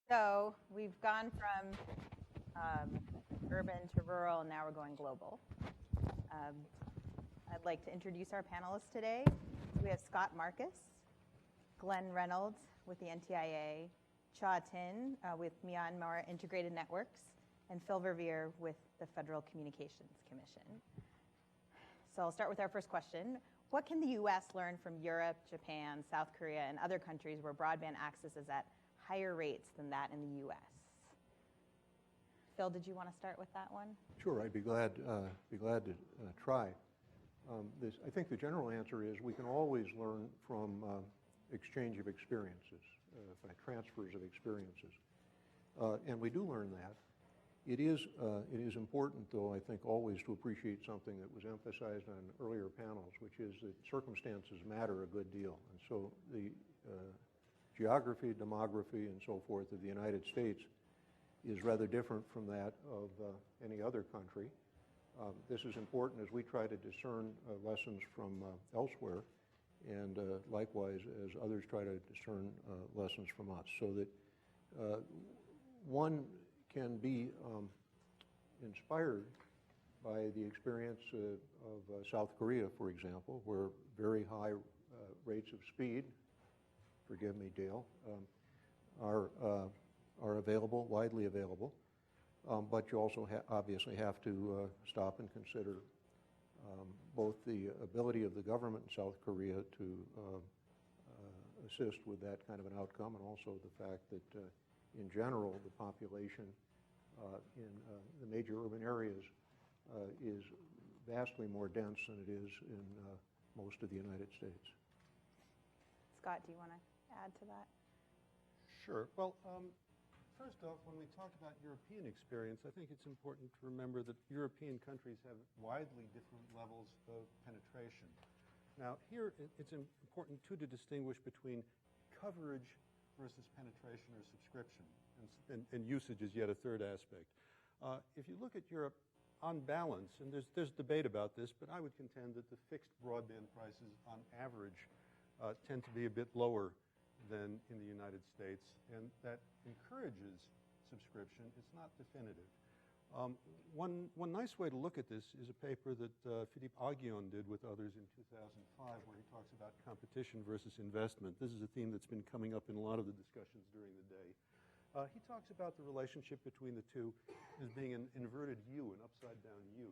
So we've gone from urban to rural, and now we're going global. I'd like to introduce our panelists today. We have Scott Marcus, Glenn Reynolds with the NTIA, Kyaw Tin with Myanmar Integrated Networks, and Phil Verveer with the Federal Communications Commission. So I'll start with our first question. What can the U.S. learn from Europe, Japan, South Korea, and other countries where broadband access is at higher rates than that in the U.S.? Phil, did you want to start with that one? Sure, I'd be glad to try. I think the general answer is we can always learn from exchange of experiences, by transfers of experiences, and we do learn that. It is important, though, I think, always to appreciate something that was emphasized on earlier panels, which is that circumstances matter a good deal, and so the geography, demography, and so forth of the United States is rather different from that of any other country. This is important as we try to discern lessons from elsewhere, and likewise as others try to discern lessons from us, so that one can be inspired by the experience of South Korea, for example, where very high rates of speed, forgive me, Dale, are available, widely available. But you also obviously have to stop and consider both the ability of the government in South Korea to assist with that kind of an outcome, and also the fact that in general the population in the major urban areas is vastly more dense than it is in most of the United States. Scott, do you want to add to that? Sure. Well, first off, when we talk about European experience, I think it's important to remember that European countries have widely different levels of penetration. Now, here it's important, too, to distinguish between coverage versus penetration or subscription, and usage is yet a third aspect. If you look at Europe, on balance, and there's debate about this, but I would contend that the fixed broadband prices on average tend to be a bit lower than in the United States, and that encourages subscription. It's not definitive. One nice way to look at this is a paper that Philippe Aguillon did with others in 2005, where he talks about competition versus investment. This is a theme that's been coming up in a lot of the discussions during the day. He talks about the relationship between the two as being an inverted U, an upside-down U,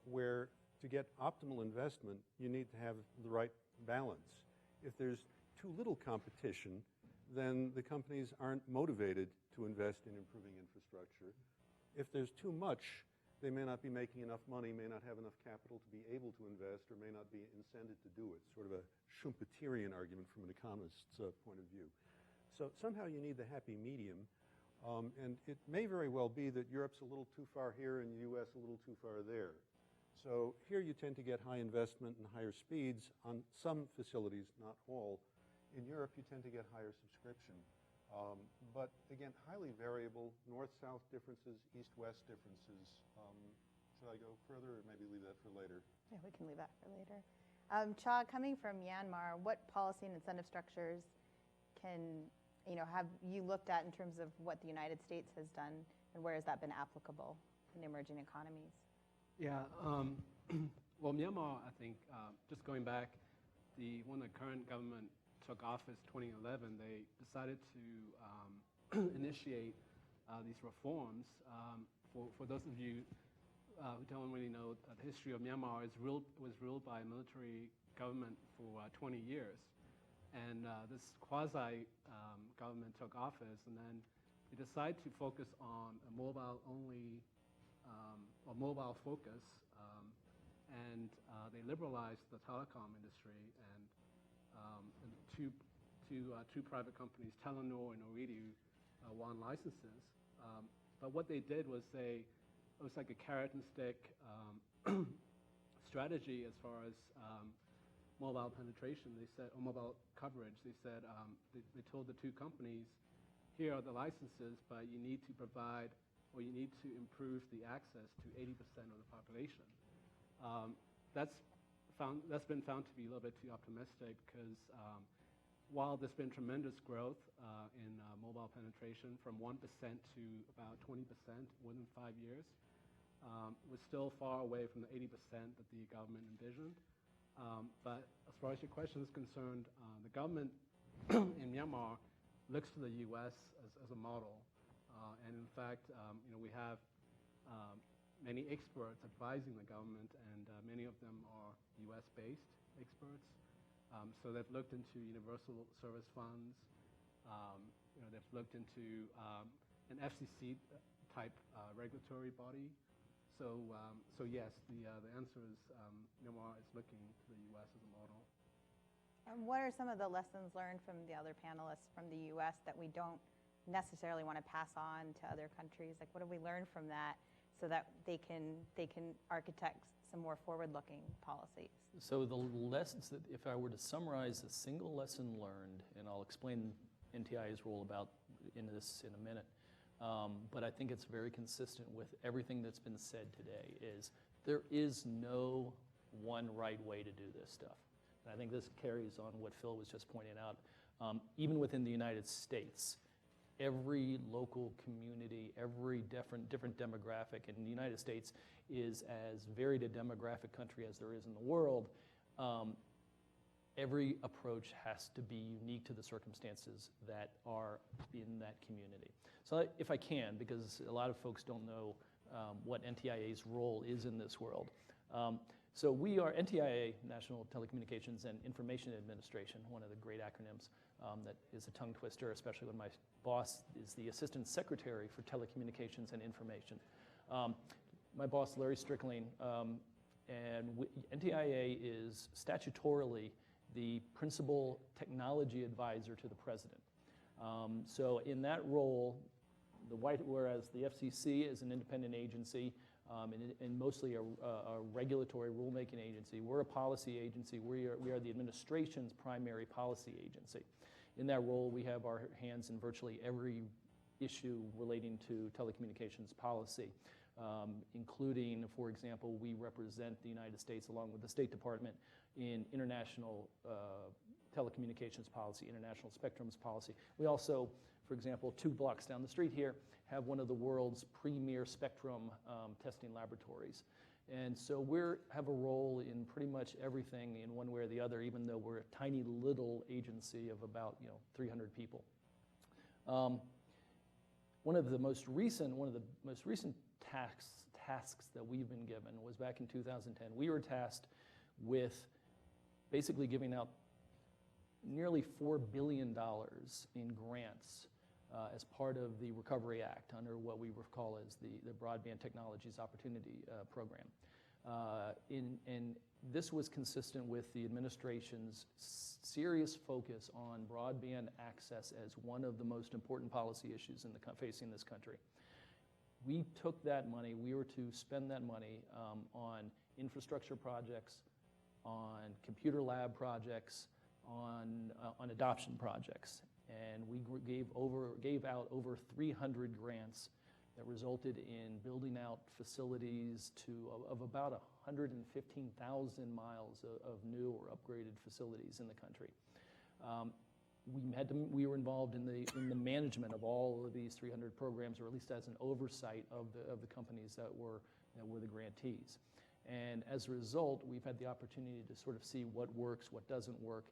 where to get optimal investment, you need to have the right balance. If there's too little competition, then the companies aren't motivated to invest in improving infrastructure. If there's too much, they may not be making enough money, may not have enough capital to be able to invest, or may not be incented to do it. Sort of a Schumpeterian argument from an economist's point of view. So somehow you need the happy medium, and it may very well be that Europe's a little too far here and the U.S. a little too far there. So here you tend to get high investment and higher speeds on some facilities, not all. In Europe, you tend to get higher subscription. But again, highly variable, north-south differences, east-west differences. Should I go further, or maybe leave that for later? Yeah, we can leave that for later. Kyaw, coming from Myanmar, what policy and incentive structures have you looked at in terms of what the United States has done, and where has that been applicable in emerging economies? Yeah, well, Myanmar, I think, just going back, when the current government took office 2011, they decided to initiate these reforms. For those of you who don't really know, the history of Myanmar was ruled by a military government for 20 years. And this quasi-government took office, and then they decided to focus on a mobile-only or mobile focus, and they liberalized the telecom industry, and two private companies, Telenor and Ooredoo, won licenses. But what they did was it was like a carrot and stick strategy as far as mobile penetration. They said, or mobile coverage. They said they told the two companies, here are the licenses, but you need to provide, or you need to improve the access to 80% of the population. That's been found to be a little bit too optimistic, because while there's been tremendous growth in mobile penetration from 1% to about 20% within 5 years. We're still far away from the 80% that the government envisioned. But as far as your question is concerned, the government in Myanmar looks to the U.S. as a model. And in fact, we have many experts advising the government, and many of them are U.S.-based experts. So they've looked into universal service funds. They've looked into an FCC-type regulatory body. So yes, the answer is Myanmar is looking to the U.S. as a model. And what are some of the lessons learned from the other panelists from the U.S. that we don't necessarily want to pass on to other countries? Like, what have we learned from that so that they can architect some more forward-looking policies? So the lessons that, if I were to summarize a single lesson learned, and I'll explain NTIA's role in this in a minute, but I think it's very consistent with everything that's been said today, is there is no one right way to do this stuff. And I think this carries on what Phil was just pointing out. Even within the United States, every local community, every different demographic in the United States is as varied a demographic country as there is in the world. Every approach has to be unique to the circumstances that are in that community. So if I can, because a lot of folks don't know what NTIA's role is in this world. So we are NTIA, National Telecommunications and Information Administration, one of the great acronyms that is a tongue twister, especially when my boss is the Assistant Secretary for Telecommunications and Information. My boss, Larry Strickling, and NTIA is statutorily the principal technology advisor to the president. So in that role, whereas the FCC is an independent agency and mostly a regulatory rulemaking agency, we're a policy agency. We are the administration's primary policy agency. In that role, we have our hands in virtually every issue relating to telecommunications policy, including, for example, we represent the United States along with the State Department in international telecommunications policy, international spectrums policy. We also, for example, 2 blocks down the street here, have one of the world's premier spectrum testing laboratories. And so we have a role in pretty much everything in one way or the other, even though we're a tiny little agency of about 300 people. One of the most recent tasks that we've been given was back in 2010. We were tasked with basically giving out nearly $4 billion in grants as part of the Recovery Act under what we recall as the Broadband Technologies Opportunity Program. And this was consistent with the administration's serious focus on broadband access as one of the most important policy issues facing this country. We took that money, we were to spend that money on infrastructure projects, on computer lab projects, on adoption projects. And we gave out over 300 grants that resulted in building out facilities of about 115,000 miles of new or upgraded facilities in the country. We were involved in the management of all of these 300 programs, or at least as an oversight of the companies that were the grantees. And as a result, we've had the opportunity to sort of see what works, what doesn't work,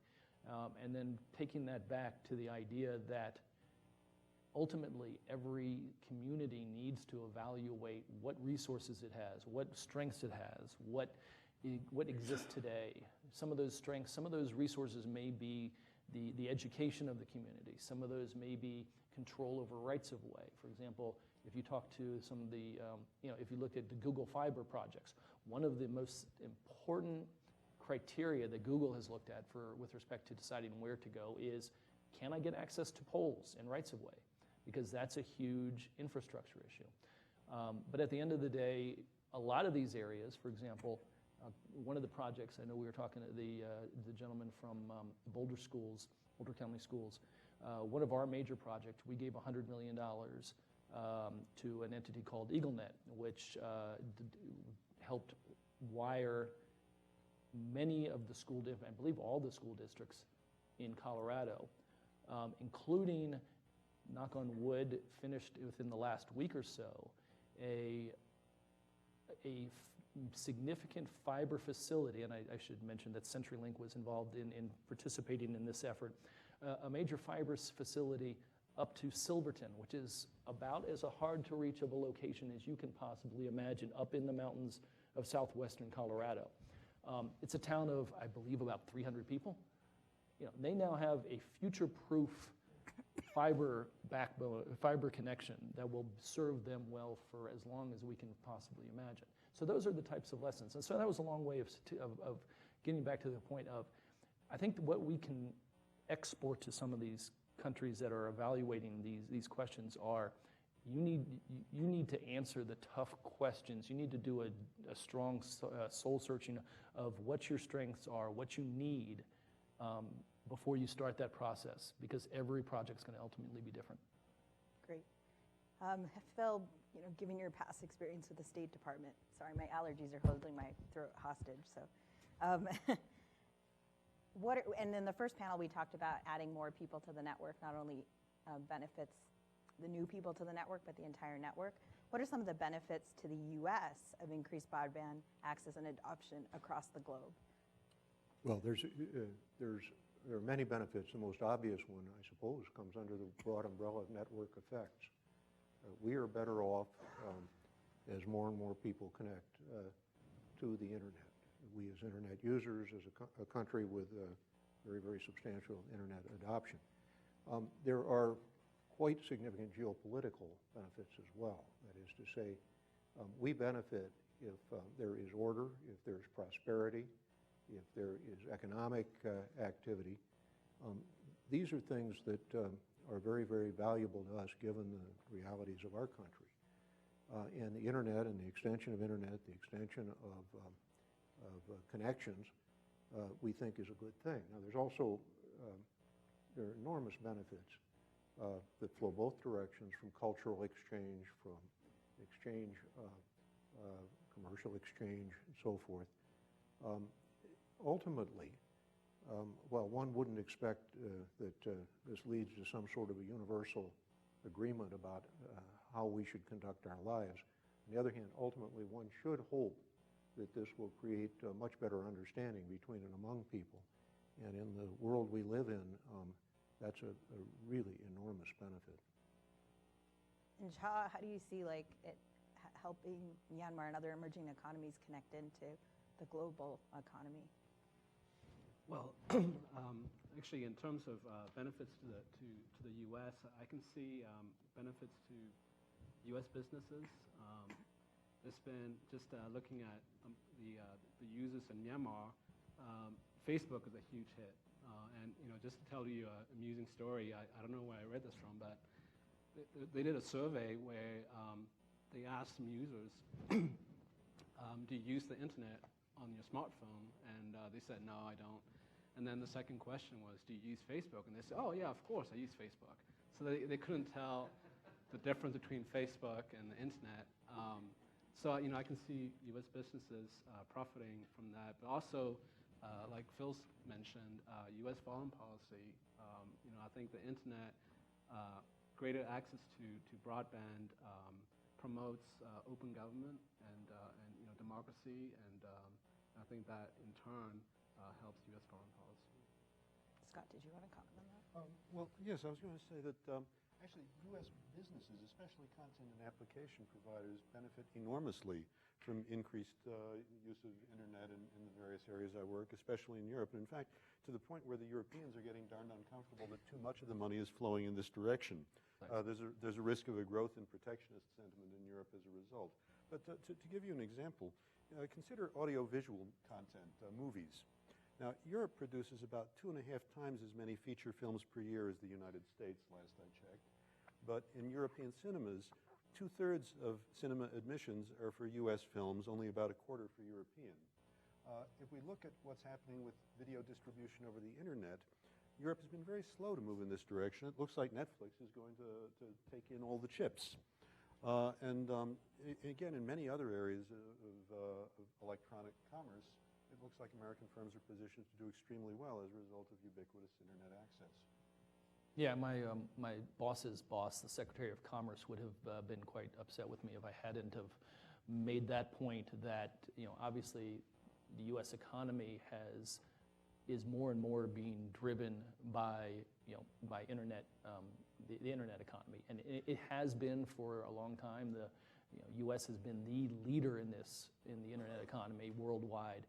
and then taking that back to the idea that ultimately every community needs to evaluate what resources it has, what strengths it has, what exists today. Some of those strengths, some of those resources may be the education of the community. Some of those may be control over rights of way. For example, if you talk to some of the, if you looked at the Google Fiber projects, one of the most important criteria that Google has looked at with respect to deciding where to go is, can I get access to poles and rights of way? Because that's a huge infrastructure issue. But at the end of the day, a lot of these areas, for example, one of the projects, I know we were talking to the gentleman from Boulder County Schools, one of our major projects, we gave $100 million to an entity called EagleNet, which helped wire many of the I believe all the school districts in Colorado, including knock on wood, finished within the last week or so, significant fiber facility, and I should mention that CenturyLink was involved in participating in this effort, a major fiber facility up to Silverton, which is about as hard to reach of a location as you can possibly imagine, up in the mountains of southwestern Colorado. It's a town of, I believe, about 300 people. They now have a future-proof fiber backbone, fiber connection that will serve them well for as long as we can possibly imagine. So those are the types of lessons. And so that was a long way of getting back to the point of, I think what we can export to some of these countries that are evaluating these questions are, you need to answer the tough questions. You need to do a strong soul searching of what your strengths are, what you need before you start that process, because every project's going to ultimately be different. Great. Phil, given your past experience with the State Department, sorry, my allergies are holding my throat hostage. So, and in the first panel, we talked about adding more people to the network, not only benefits the new people to the network, but the entire network. What are some of the benefits to the U.S. of increased broadband access and adoption across the globe? Well, there are many benefits. The most obvious one, I suppose, comes under the broad umbrella of network effects. We are better off as more and more people connect to the internet. We as internet users, as a country with very, very substantial internet adoption. There are quite significant geopolitical benefits as well. That is to say, we benefit if there is order, if there's prosperity, if there is economic activity. These are things that are very, very valuable to us given the realities of our country. And the internet and the extension of internet, the extension of connections, we think is a good thing. Now, there are enormous benefits that flow both directions, from cultural exchange, from exchange, commercial exchange, and so forth. Ultimately, while one wouldn't expect that this leads to some sort of a universal agreement about how we should conduct our lives, on the other hand, ultimately one should hope that this will create a much better understanding between and among people. And in the world we live in, that's a really enormous benefit. And Kyaw, how do you see it helping Myanmar and other emerging economies connect into the global economy? Well, actually, in terms of benefits to the U.S., I can see benefits to U.S. businesses. It's been just looking at the users in Myanmar. Facebook is a huge hit, and just to tell you an amusing story, I don't know where I read this from, but they did a survey where they asked some users, do you use the internet on your smartphone? And they said, no, I don't. And then the second question was, do you use Facebook? And they said, oh yeah, of course I use Facebook. So they couldn't tell the difference between Facebook and the internet. So I can see U.S. businesses profiting from that, but also, like Phil's mentioned, U.S. foreign policy. I think the internet, greater access to broadband, promotes open government and democracy, and I think that in turn helps U.S. foreign policy. Scott, did you want to comment on that? Well, yes, I was going to say that actually U.S. businesses, especially content and application providers, benefit enormously from increased use of internet in the various areas I work, especially in Europe. And in fact, to the point where the Europeans are getting darned uncomfortable that too much of the money is flowing in this direction. There's a risk of a growth in protectionist sentiment in Europe as a result. But to give you an example, consider audiovisual content, movies. Now, Europe produces about 2.5 times as many feature films per year as the United States, last I checked. But in European cinemas, 2/3 of cinema admissions are for U.S. films, only about 1/4 for European. If we look at what's happening with video distribution over the internet, Europe has been very slow to move in this direction. It looks like Netflix is going to take in all the chips. And again, in many other areas of electronic commerce, it looks like American firms are positioned to do extremely well as a result of ubiquitous internet access. Yeah, my boss's boss, the Secretary of Commerce, would have been quite upset with me if I hadn't have made that point that, obviously the U.S. economy is more and more being driven by, by internet, the internet economy. And it has been for a long time. The U.S. has been the leader in the internet economy worldwide.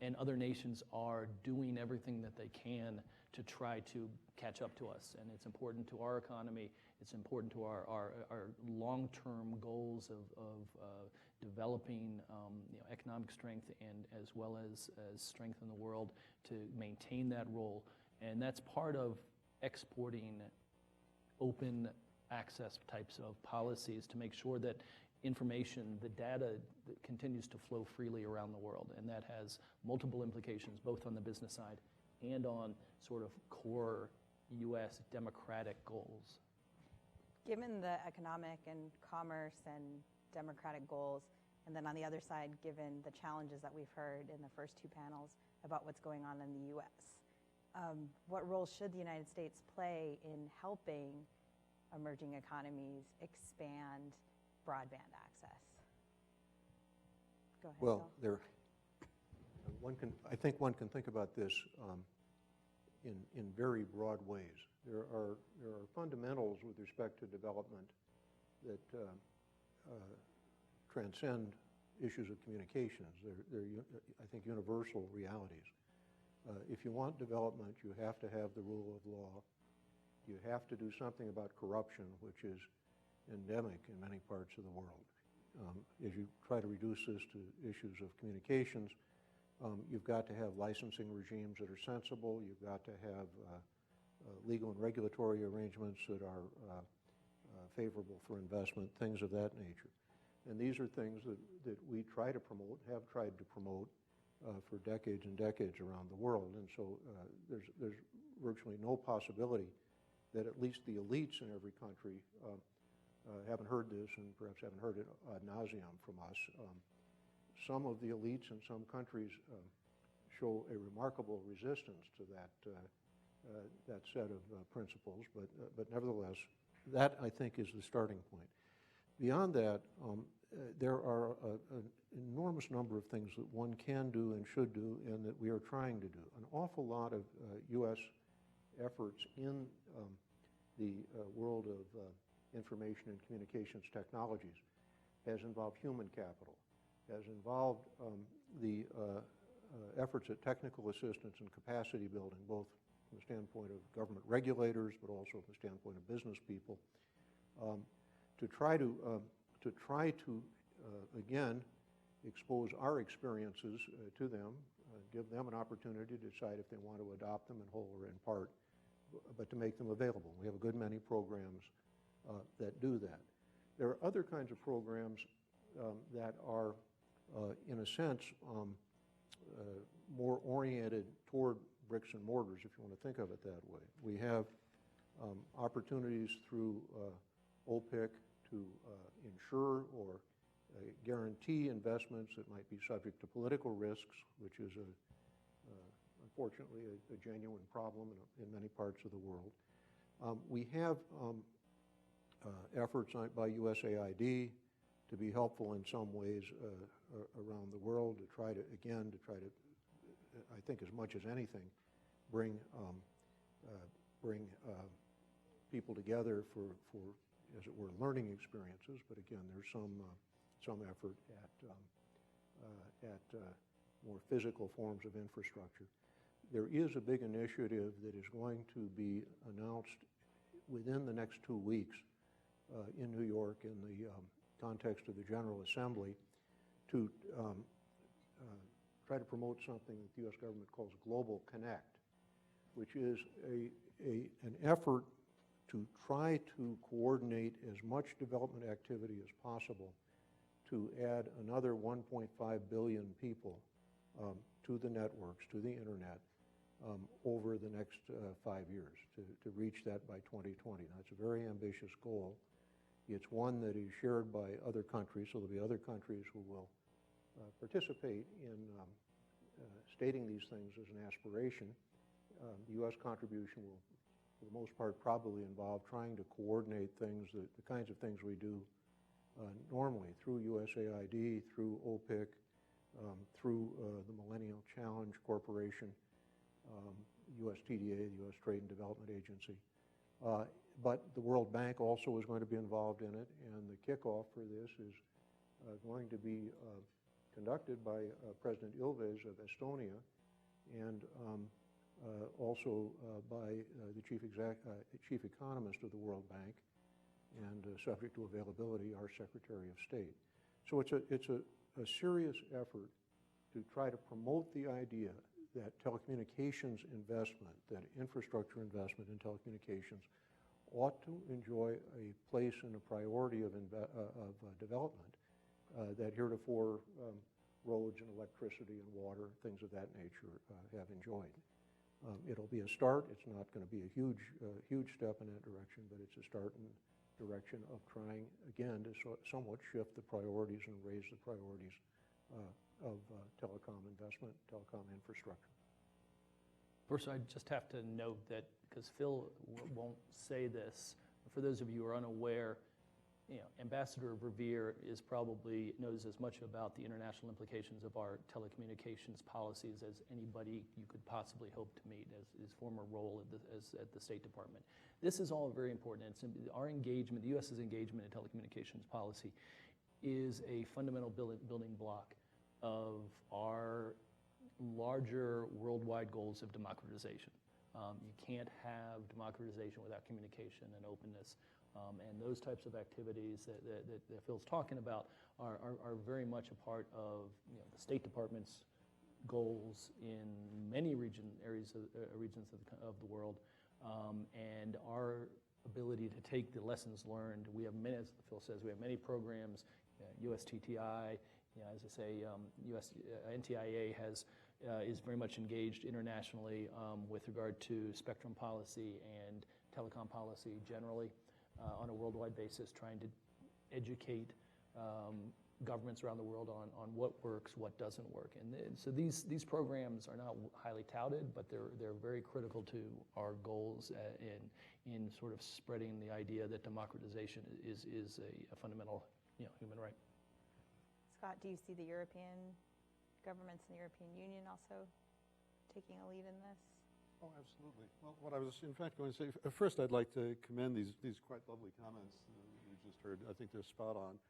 And other nations are doing everything that they can to try to catch up to us. And it's important to our economy. It's important to our long-term goals of developing economic strength and as well as strength in the world to maintain that role. And that's part of exporting open access types of policies to make sure that information, the data that continues to flow freely around the world. And that has multiple implications, both on the business side and on sort of core U.S. democratic goals. Given the economic and commerce and democratic goals, and then on the other side, given the challenges that we've heard in the first two panels about what's going on in the U.S., what role should the United States play in helping emerging economies expand broadband access? Go ahead, Well, Phil. I think one can think about this in very broad ways. There are fundamentals with respect to development that transcend issues of communications. They're I think, universal realities. If you want development, you have to have the rule of law. You have to do something about corruption, which is endemic in many parts of the world. As you try to reduce this to issues of communications, you've got to have licensing regimes that are sensible. You've got to have legal and regulatory arrangements that are favorable for investment, things of that nature. And these are things that we try to promote, have tried to promote for decades and decades around the world. And so there's virtually no possibility that at least the elites in every country haven't heard this and perhaps haven't heard it ad nauseum from us. Some of the elites in some countries show a remarkable resistance to that set of principles, but nevertheless, that I think is the starting point. Beyond that, there are an enormous number of things that one can do and should do and that we are trying to do. An awful lot of U.S. efforts in the world of information and communications technologies has involved human capital, has involved the efforts at technical assistance and capacity building, both from the standpoint of government regulators, but also from the standpoint of business people, to try to again, expose our experiences to them, give them an opportunity to decide if they want to adopt them in whole or in part, but to make them available. We have a good many programs that do that. There are other kinds of programs that are, in a sense, more oriented toward bricks and mortars, if you want to think of it that way. We have opportunities through OPIC to insure or guarantee investments that might be subject to political risks, which is unfortunately a genuine problem in many parts of the world. We have efforts by USAID to be helpful in some ways around the world to try to, I think as much as anything, bring people together for, as it were, learning experiences. But again, there's some effort at more physical forms of infrastructure. There is a big initiative that is going to be announced within the next 2 weeks in New York in the context of the General Assembly to try to promote something that the U.S. government calls Global Connect, which is an effort to try to coordinate as much development activity as possible to add another 1.5 billion people to the networks, to the internet, over the next 5 years to reach that by 2020. That's a very ambitious goal. It's one that is shared by other countries, so there'll be other countries who will participate in stating these things as an aspiration. The U.S. contribution will for the most part, probably involve trying to coordinate things, the kinds of things we do normally through USAID, through OPIC, through the Millennial Challenge Corporation, USTDA, the U.S. Trade and Development Agency. But the World Bank also is going to be involved in it, and the kickoff for this is going to be conducted by President Ilves of Estonia, and also by the chief economist of the World Bank, and subject to availability, our Secretary of State. So it's a serious effort to try to promote the idea that telecommunications investment, that infrastructure investment in telecommunications, ought to enjoy a place and a priority of development that heretofore roads and electricity and water, things of that nature, have enjoyed. It'll be a start. It's not going to be a huge step in that direction, but it's a start in the direction of trying, again, to somewhat shift the priorities and raise the priorities of telecom investment, telecom infrastructure. First, I just have to note that, because Phil won't say this, for those of you who are unaware, Ambassador Verveer knows as much about the international implications of our telecommunications policies as anybody you could possibly hope to meet, as his former role at the State Department. This is all very important. Our engagement, the U.S.'s engagement in telecommunications policy, is a fundamental building block of our larger worldwide goals of democratization. You can't have democratization without communication and openness. And those types of activities that Phil's talking about are very much a part of the State Department's goals in many regions of the world, and our ability to take the lessons learned. We have many, as Phil says, we have many programs. USTTI, as I say, NTIA is very much engaged internationally with regard to spectrum policy and telecom policy generally. On a worldwide basis, trying to educate governments around the world on what works, what doesn't work. And so these programs are not highly touted, but they're very critical to our goals in sort of spreading the idea that democratization is a fundamental human right. Scott, do you see the European governments and the European Union also taking a lead in this? Oh, absolutely. Well, what I was in fact going to say, first I'd like to commend these quite lovely comments you just heard. I think they're spot on.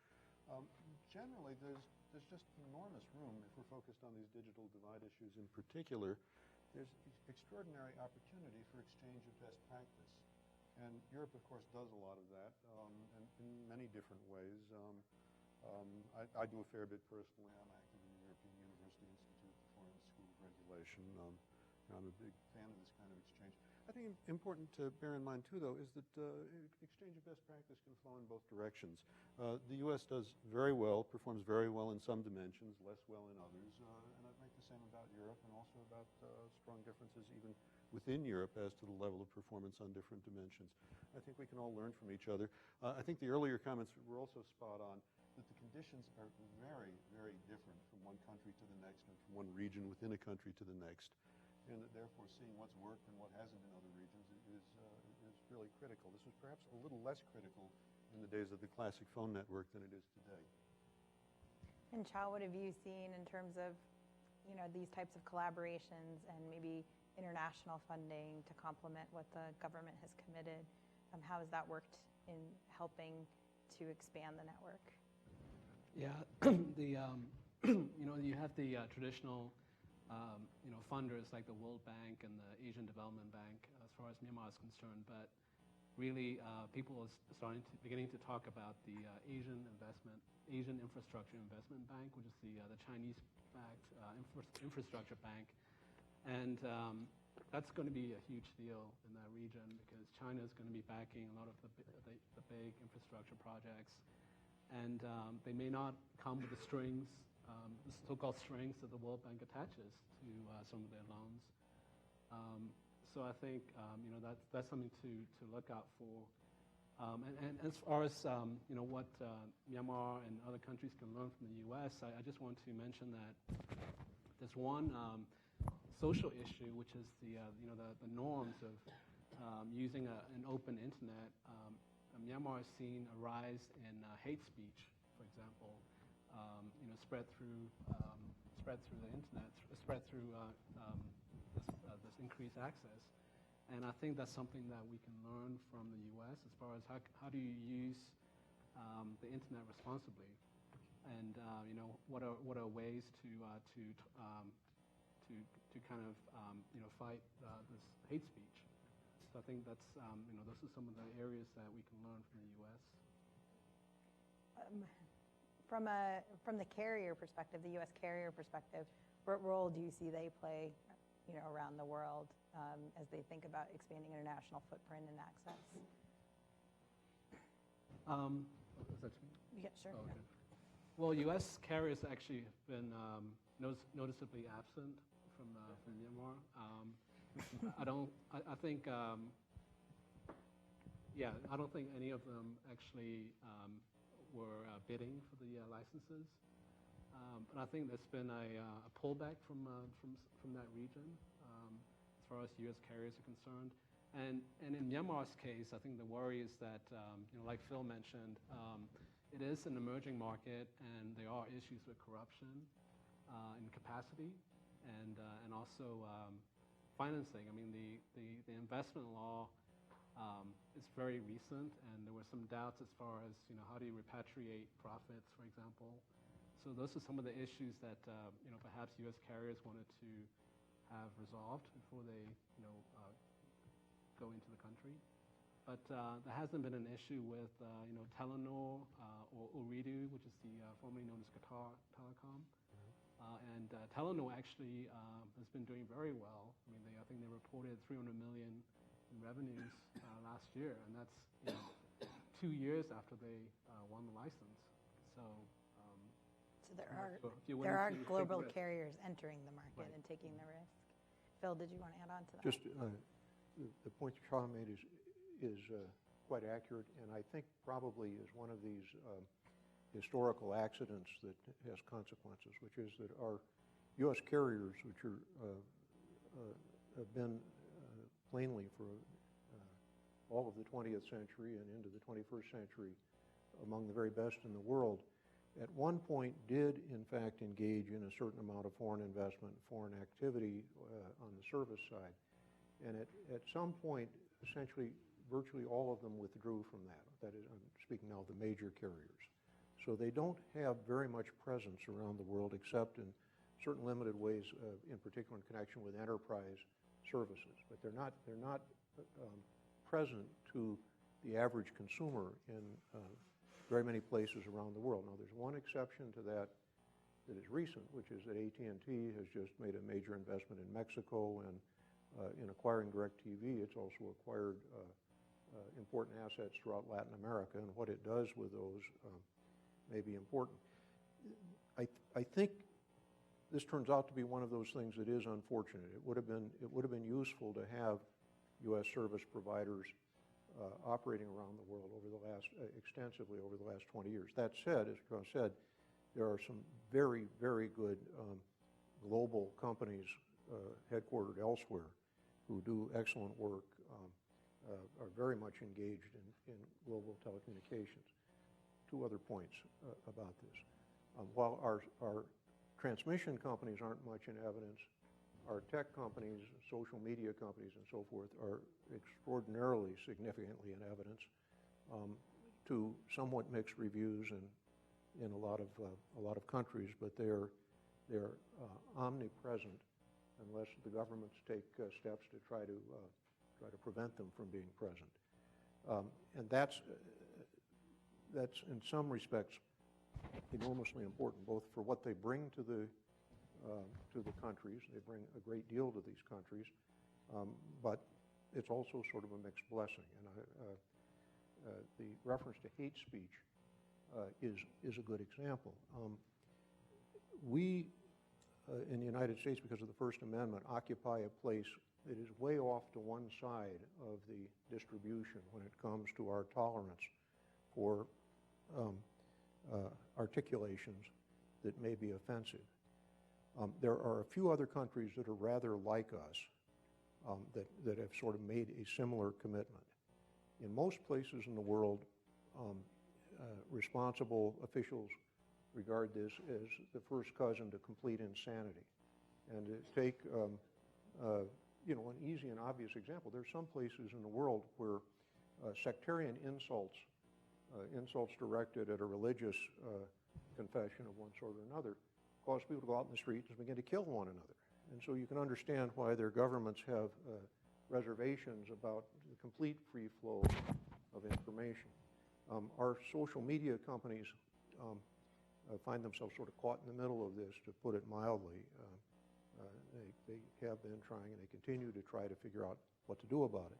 Generally, there's just enormous room, if we're focused on these digital divide issues in particular, there's extraordinary opportunity for exchange of best practice. And Europe, of course, does a lot of that and in many different ways. I do a fair bit personally. I'm active in the European University Institute, the Foreign School of Regulation. I'm a big fan of this kind of exchange. I think important to bear in mind, too, though, is that exchange of best practice can flow in both directions. The U.S. does very well, performs very well in some dimensions, less well in others, and I'd make the same about Europe and also about strong differences even within Europe as to the level of performance on different dimensions. I think we can all learn from each other. I think the earlier comments were also spot on, that the conditions are very, very different from one country to the next and from one region within a country to the next. And that therefore seeing what's worked and what hasn't in other regions is really critical. This was perhaps a little less critical in the days of the classic phone network than it is today. And Kyaw, what have you seen in terms of these types of collaborations and maybe international funding to complement what the government has committed? How has that worked in helping to expand the network? Yeah, you have the traditional funders like the World Bank and the Asian Development Bank as far as Myanmar is concerned, but really people are beginning to talk about the Asian Infrastructure Investment Bank, which is the Chinese-backed infrastructure bank, and that's going to be a huge deal in that region because China is going to be backing a lot of the big infrastructure projects, and they may not come with the strings. The so-called strings that the World Bank attaches to some of their loans. So I think that's something to look out for. And as far as what Myanmar and other countries can learn from the U.S., I just want to mention that there's one social issue, which is the norms of using an open internet, Myanmar has seen a rise in hate speech, for example, spread through the internet, spread through this increased access. And I think that's something that we can learn from the U.S. as far as how do you use the internet responsibly, and what are ways to kind of fight this hate speech. So I think that's those are some of the areas that we can learn from the U.S. From the carrier perspective, the U.S. carrier perspective, what role do you see they play, around the world as they think about expanding international footprint and access? Is that me? Yeah, sure. Oh, okay. Well, U.S. carriers actually have been noticeably absent from Myanmar. I don't think any of them actually were bidding for the licenses. And I think there's been a pullback from that region as far as U.S. carriers are concerned. And in Myanmar's case, I think the worry is that, like Phil mentioned, it is an emerging market, and there are issues with corruption and capacity, and also financing. I mean, the investment law is very recent, and there were some doubts as far as how do you repatriate profits, for example. So those are some of the issues that perhaps U.S. carriers wanted to have resolved before they go into the country. But there hasn't been an issue with Telenor or Ooredoo, which is the formerly known as Qatar Telecom. And Telenor actually has been doing very well. I mean, I think they reported 300 million in revenues last year, and that's 2 years after they won the license. So there are global carriers entering the market and taking the risk. Phil, did you want to add on to that? Just the point that Kyaw made is quite accurate, and I think probably is one of these historical accidents that has consequences, which is that our U.S. carriers, which have been plainly for all of the 20th century and into the 21st century among the very best in the world, at one point did in fact engage in a certain amount of foreign investment, foreign activity on the service side. And at some point, essentially, virtually all of them withdrew from that. That is, I'm speaking now of the major carriers. So they don't have very much presence around the world except in certain limited ways, in particular in connection with enterprise services. But they're not present to the average consumer in very many places around the world. Now, there's one exception to that is recent, which is that AT&T has just made a major investment in Mexico, and in acquiring DirecTV, it's also acquired important assets throughout Latin America, and what it does with those may be important. I think this turns out to be one of those things that is unfortunate. It would have been useful to have U.S. service providers operating around the world extensively over the last 20 years. That said, as Kyaw said, there are some very, very good global companies headquartered elsewhere who do excellent work, are very much engaged in global telecommunications. Two other points about this. While our transmission companies aren't much in evidence, our tech companies, social media companies, and so forth are extraordinarily significantly in evidence, to somewhat mixed reviews in a lot of countries, but they're omnipresent unless the governments take steps to try to prevent them from being present, and that's in some respects enormously important, both for what they bring to the countries. They bring a great deal to these countries, but it's also sort of a mixed blessing. And the reference to hate speech is a good example. We, in the United States, because of the First Amendment, occupy a place that is way off to one side of the distribution when it comes to our tolerance for articulations that may be offensive. There are a few other countries that are rather like us that have sort of made a similar commitment. In most places in the world, responsible officials regard this as the first cousin to complete insanity. And to take an easy and obvious example, there's some places in the world where sectarian insults directed at a religious confession of one sort or another, cause people to go out in the streets and begin to kill one another. And so you can understand why their governments have reservations about the complete free flow of information. Our social media companies find themselves sort of caught in the middle of this, to put it mildly. They have been trying, and they continue to try to figure out what to do about it.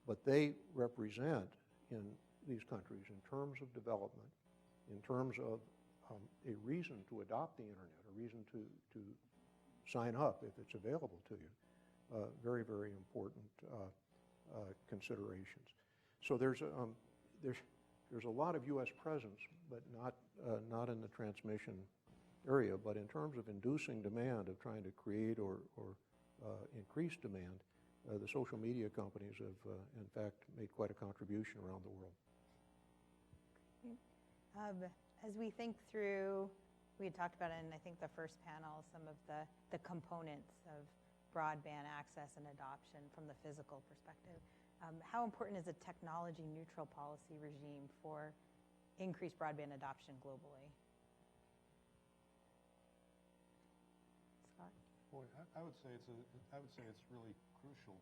But they represent, in these countries, in terms of development, in terms of a reason to adopt the internet, a reason to sign up if it's available to you, very, very important considerations. So there's a lot of U.S. presence, but not in the transmission area. But in terms of inducing demand, of trying to create or increase demand, the social media companies have, in fact, made quite a contribution around the world. As we think through, we had talked about it in, I think, the first panel, some of the components of broadband access and adoption from the physical perspective. How important is a technology-neutral policy regime for increased broadband adoption globally? Scott? Boy, I would say it's really crucial.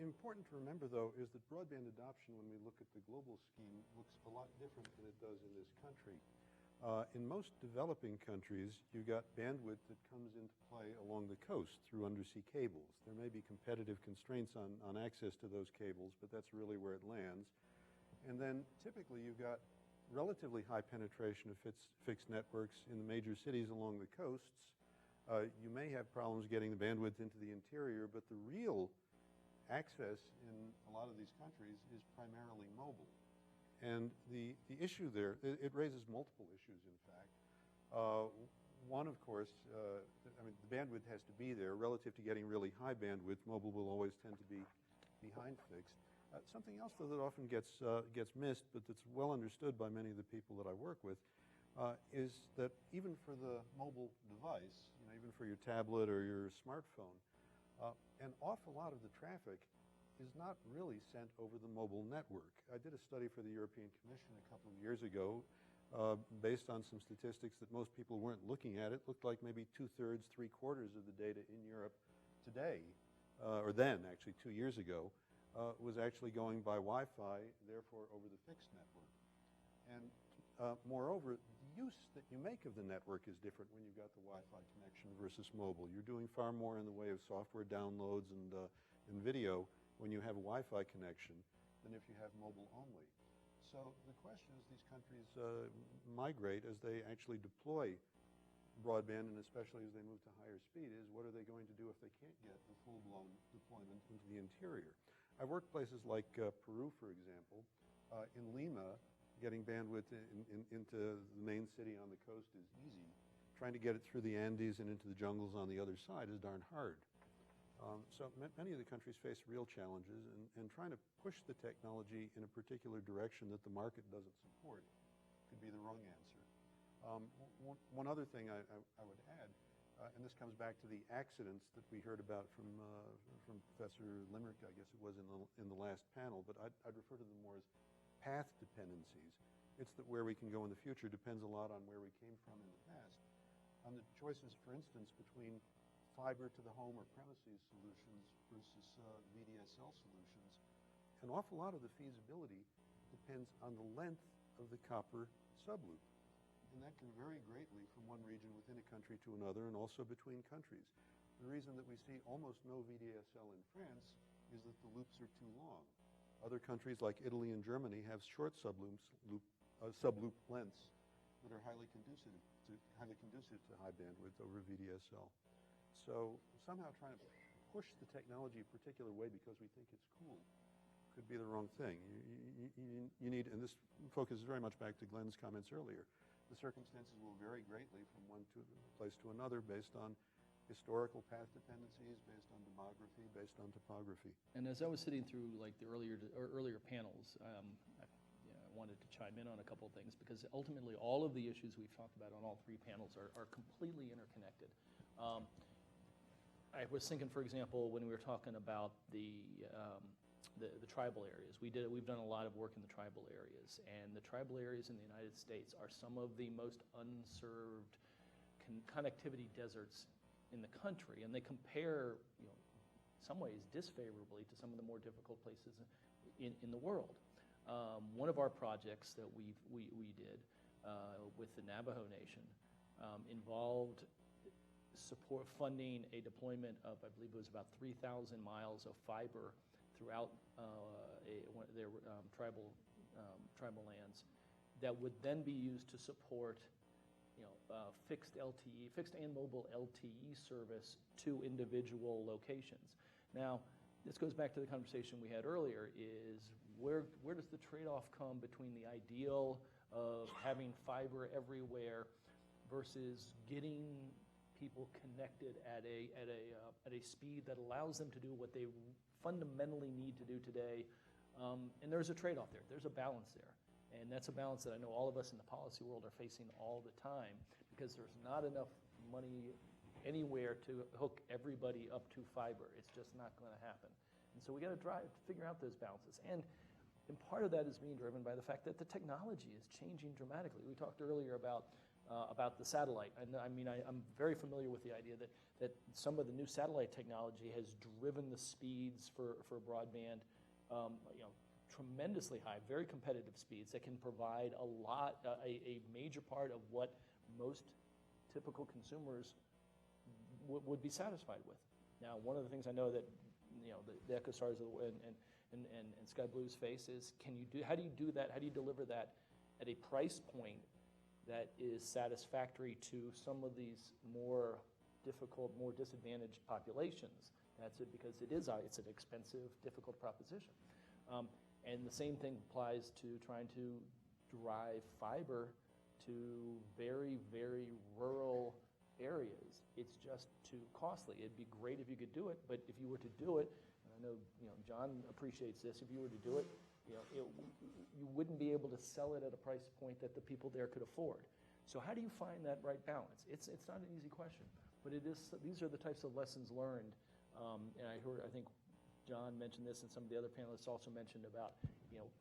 Important to remember, though, is that broadband adoption, when we look at the global scheme, looks a lot different than it does in this country. In most developing countries, you've got bandwidth that comes into play along the coast through undersea cables. There may be competitive constraints on access to those cables, but that's really where it lands. And then typically you've got relatively high penetration of fixed networks in the major cities along the coasts. You may have problems getting the bandwidth into the interior, but the real access in a lot of these countries is primarily mobile. And the issue there, it raises multiple issues, in fact. One, of course, the bandwidth has to be there. Relative to getting really high bandwidth, mobile will always tend to be behind fixed. Something else, though, that often gets missed, but that's well understood by many of the people that I work with, is that even for the mobile device, even for your tablet or your smartphone, an awful lot of the traffic is not really sent over the mobile network. I did a study for the European Commission a couple of years ago based on some statistics that most people weren't looking at. It looked like maybe 2/3, 3/4 of the data in Europe today, or then actually 2 years ago, was actually going by Wi-Fi, therefore over the fixed network. And moreover, the use that you make of the network is different when you've got the Wi-Fi connection versus mobile. You're doing far more in the way of software downloads and video when you have a Wi-Fi connection than if you have mobile only. So the question as these countries migrate, as they actually deploy broadband, and especially as they move to higher speed, is what are they going to do if they can't get the full-blown deployment into the interior? I've worked places like Peru, for example. In Lima, getting bandwidth into the main city on the coast is easy. Trying to get it through the Andes and into the jungles on the other side is darn hard. So many of the countries face real challenges, and trying to push the technology in a particular direction that the market doesn't support could be the wrong answer. One other thing I would add, and this comes back to the accidents that we heard about from Professor Limerick, I guess it was in the last panel, but I'd refer to them more as path dependencies. It's that where we can go in the future depends a lot on where we came from in the past. On the choices, for instance, between fiber to the home or premises solutions versus VDSL solutions, an awful lot of the feasibility depends on the length of the copper subloop. And that can vary greatly from one region within a country to another, and also between countries. The reason that we see almost no VDSL in France is that the loops are too long. Other countries like Italy and Germany have short subloop lengths that are highly conducive to high bandwidth over VDSL. So somehow trying to push the technology a particular way because we think it's cool could be the wrong thing. You need, and this focuses very much back to Glenn's comments earlier, the circumstances will vary greatly from one place to another based on historical path dependencies, based on demography, based on topography. And as I was sitting through like the earlier panels, I wanted to chime in on a couple of things because ultimately all of the issues we've talked about on all three panels are completely interconnected. I was thinking, for example, when we were talking about the tribal areas, we've done a lot of work in the tribal areas, and the tribal areas in the United States are some of the most unserved connectivity deserts in the country, and they compare, in some ways disfavorably to some of the more difficult places in the world. One of our projects that we did with the Navajo Nation involved funding a deployment of, I believe it was about 3,000 miles of fiber throughout their tribal lands that would then be used to support fixed and mobile LTE service to individual locations. Now, this goes back to the conversation we had earlier, is where does the trade-off come between the ideal of having fiber everywhere versus getting people connected at a speed that allows them to do what they fundamentally need to do today, and there's a trade-off there. There's a balance there, and that's a balance that I know all of us in the policy world are facing all the time because there's not enough money anywhere to hook everybody up to fiber. It's just not going to happen, and so we got to figure out those balances, and part of that is being driven by the fact that the technology is changing dramatically. We talked earlier about the satellite. I'm very familiar with the idea that some of the new satellite technology has driven the speeds for broadband, tremendously high, very competitive speeds that can provide a major part of what most typical consumers would be satisfied with. Now, one of the things I know that the EchoStars and Sky Blues face is how do you do that? How do you deliver that at a price point that is satisfactory to some of these more difficult, more disadvantaged populations? That's it, because it's an expensive, difficult proposition. And the same thing applies to trying to drive fiber to very, very rural areas. It's just too costly. It'd be great if you could do it, but if you were to do it, and I know John appreciates this, if you were to do it, you wouldn't be able to sell it at a price point that the people there could afford. So how do you find that right balance? It's not an easy question, but these are the types of lessons learned. And I think John mentioned this, and some of the other panelists also mentioned about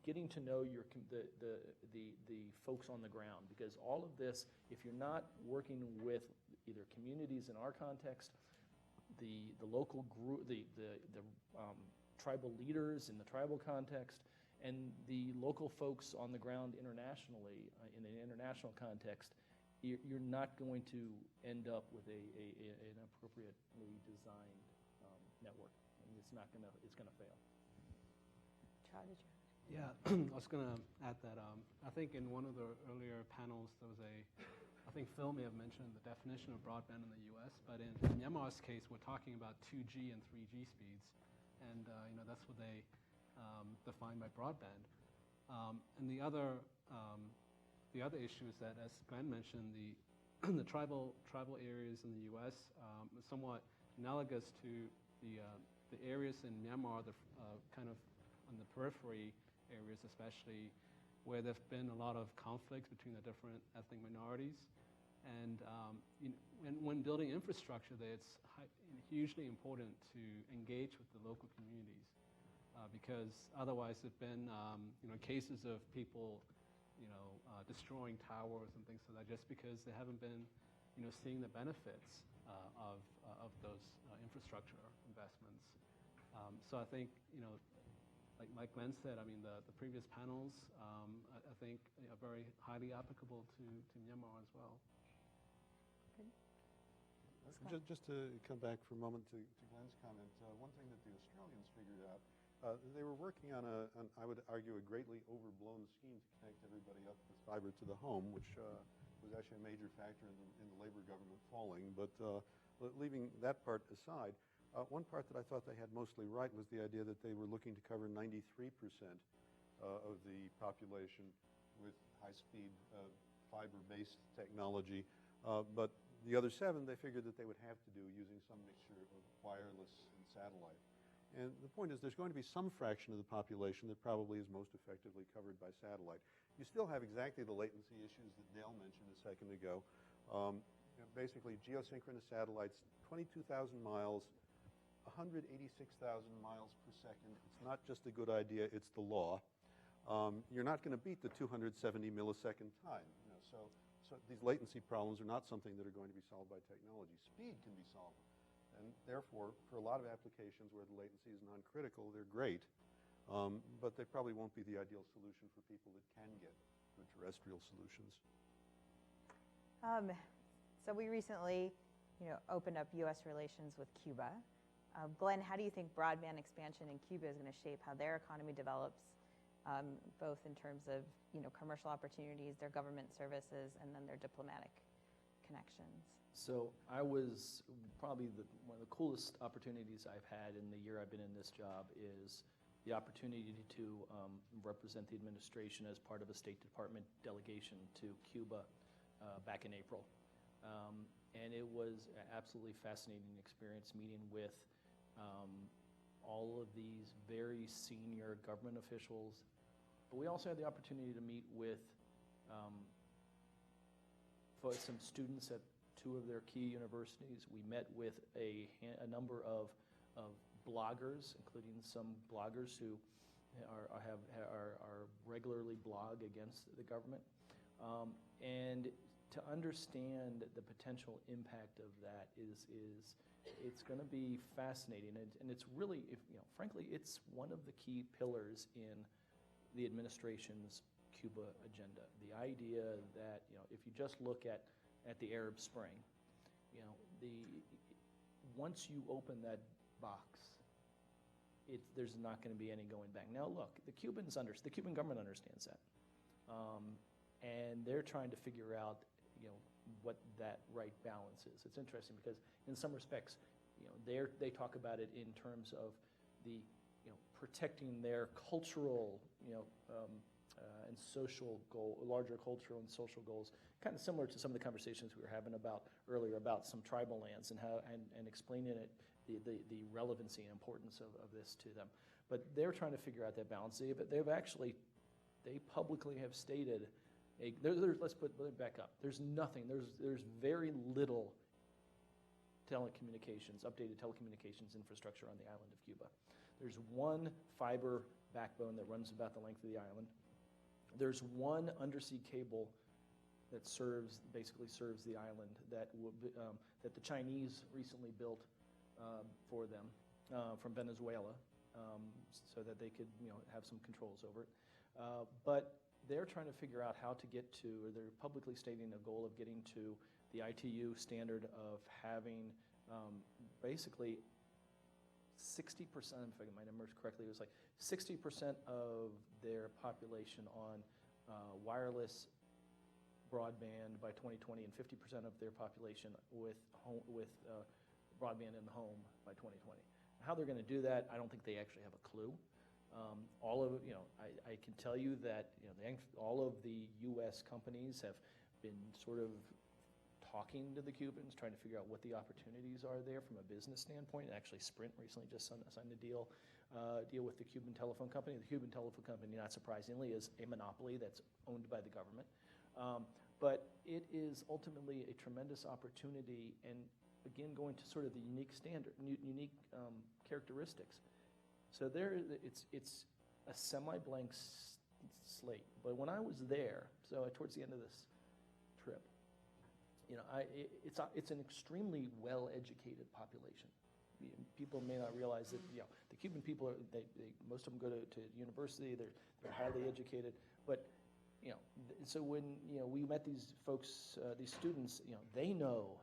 getting to know the folks on the ground, because all of this, if you're not working with either communities in our context, the local group, the tribal leaders in the tribal context, and the local folks on the ground internationally, in an international context, you're not going to end up with an appropriately designed network. And it's going to fail. Chad, did you? Yeah, I was going to add that I think in one of the earlier panels there was I think Phil may have mentioned the definition of broadband in the U.S., but in Myanmar's case, we're talking about 2G and 3G speeds, and that's what they defined by broadband. And the other issue is that, as Glenn mentioned, the tribal areas in the U.S. is somewhat analogous to the areas in Myanmar, the kind of on the periphery areas, especially where there've been a lot of conflicts between the different ethnic minorities. And when building infrastructure there, it's hugely important to engage with the local communities. Because otherwise there've been cases of people destroying towers and things like that just because they haven't been seeing the benefits of those infrastructure investments. So I think like Glenn said, I mean the previous panels I think are very highly applicable to Myanmar as well. Just to come back for a moment to Glenn's comment, one thing that the Australians figured out, they were working on I would argue, a greatly overblown scheme to connect everybody up with fiber to the home, which was actually a major factor in the Labour government falling. But leaving that part aside, one part that I thought they had mostly right was the idea that they were looking to cover 93% of the population with high-speed fiber-based technology. But The other 7 they figured that they would have to do using some mixture of wireless and satellite. And the point is there's going to be some fraction of the population that probably is most effectively covered by satellite. You still have exactly the latency issues that Dale mentioned a second ago. Basically, geosynchronous satellites, 22,000 miles, 186,000 miles per second. It's not just a good idea, it's the law. You're not going to beat the 270 millisecond time. So these latency problems are not something that are going to be solved by technology. Speed can be solved. And therefore, for a lot of applications where the latency is non-critical, they're great. But they probably won't be the ideal solution for people that can get good terrestrial solutions. So we recently, opened up U.S. relations with Cuba. Glenn, how do you think broadband expansion in Cuba is going to shape how their economy develops, both in terms of, commercial opportunities, their government services, and then their diplomatic connections? So I was probably one of the coolest opportunities I've had in the year I've been in this job is the opportunity to represent the administration as part of a State Department delegation to Cuba back in April. And it was an absolutely fascinating experience meeting with all of these very senior government officials. But we also had the opportunity to meet with some students at 2 of their key universities. We met with a number of bloggers, including some bloggers who are regularly blog against the government. And to understand the potential impact of that it's going to be fascinating, and it's really, frankly, it's one of the key pillars in the administration's Cuba agenda. The idea that if you just look at the Arab Spring, once you open that box, there's not going to be any going back. Now, look, the Cuban government understands that, and they're trying to figure out what that right balance is. It's interesting because in some respects, they talk about it in terms of the protecting their cultural and social goal, larger cultural and social goals, kind of similar to some of the conversations we were having earlier about some tribal lands and how and explaining it, the relevancy and importance of this to them. But they're trying to figure out that balance. They publicly have stated. Let's put it back up. There's very little updated telecommunications infrastructure on the island of Cuba. There's one fiber backbone that runs about the length of the island. There's one undersea cable that basically serves the island that the Chinese recently built for them from Venezuela, so that they could have some controls over it. But they're trying to figure out how to get to, or they're publicly stating a goal of getting to the ITU standard of having basically 60%, if I get my numbers correctly, it was like 60% of their population on wireless broadband by 2020 and 50% of their population with broadband in the home by 2020. How they're going to do that, I don't think they actually have a clue. I can tell you that all of the U.S. companies have been sort of talking to the Cubans, trying to figure out what the opportunities are there from a business standpoint. Actually, Sprint recently just signed a deal with the Cuban telephone company. The Cuban telephone company, not surprisingly, is a monopoly that's owned by the government. But it is ultimately a tremendous opportunity, and again, going to sort of the unique characteristics. So it's a semi-blank slate. But when I was there, towards the end of this trip, it's an extremely well-educated population. People may not realize that the Cuban people most of them go to university. They're highly educated, but so when we met these folks, these students, they know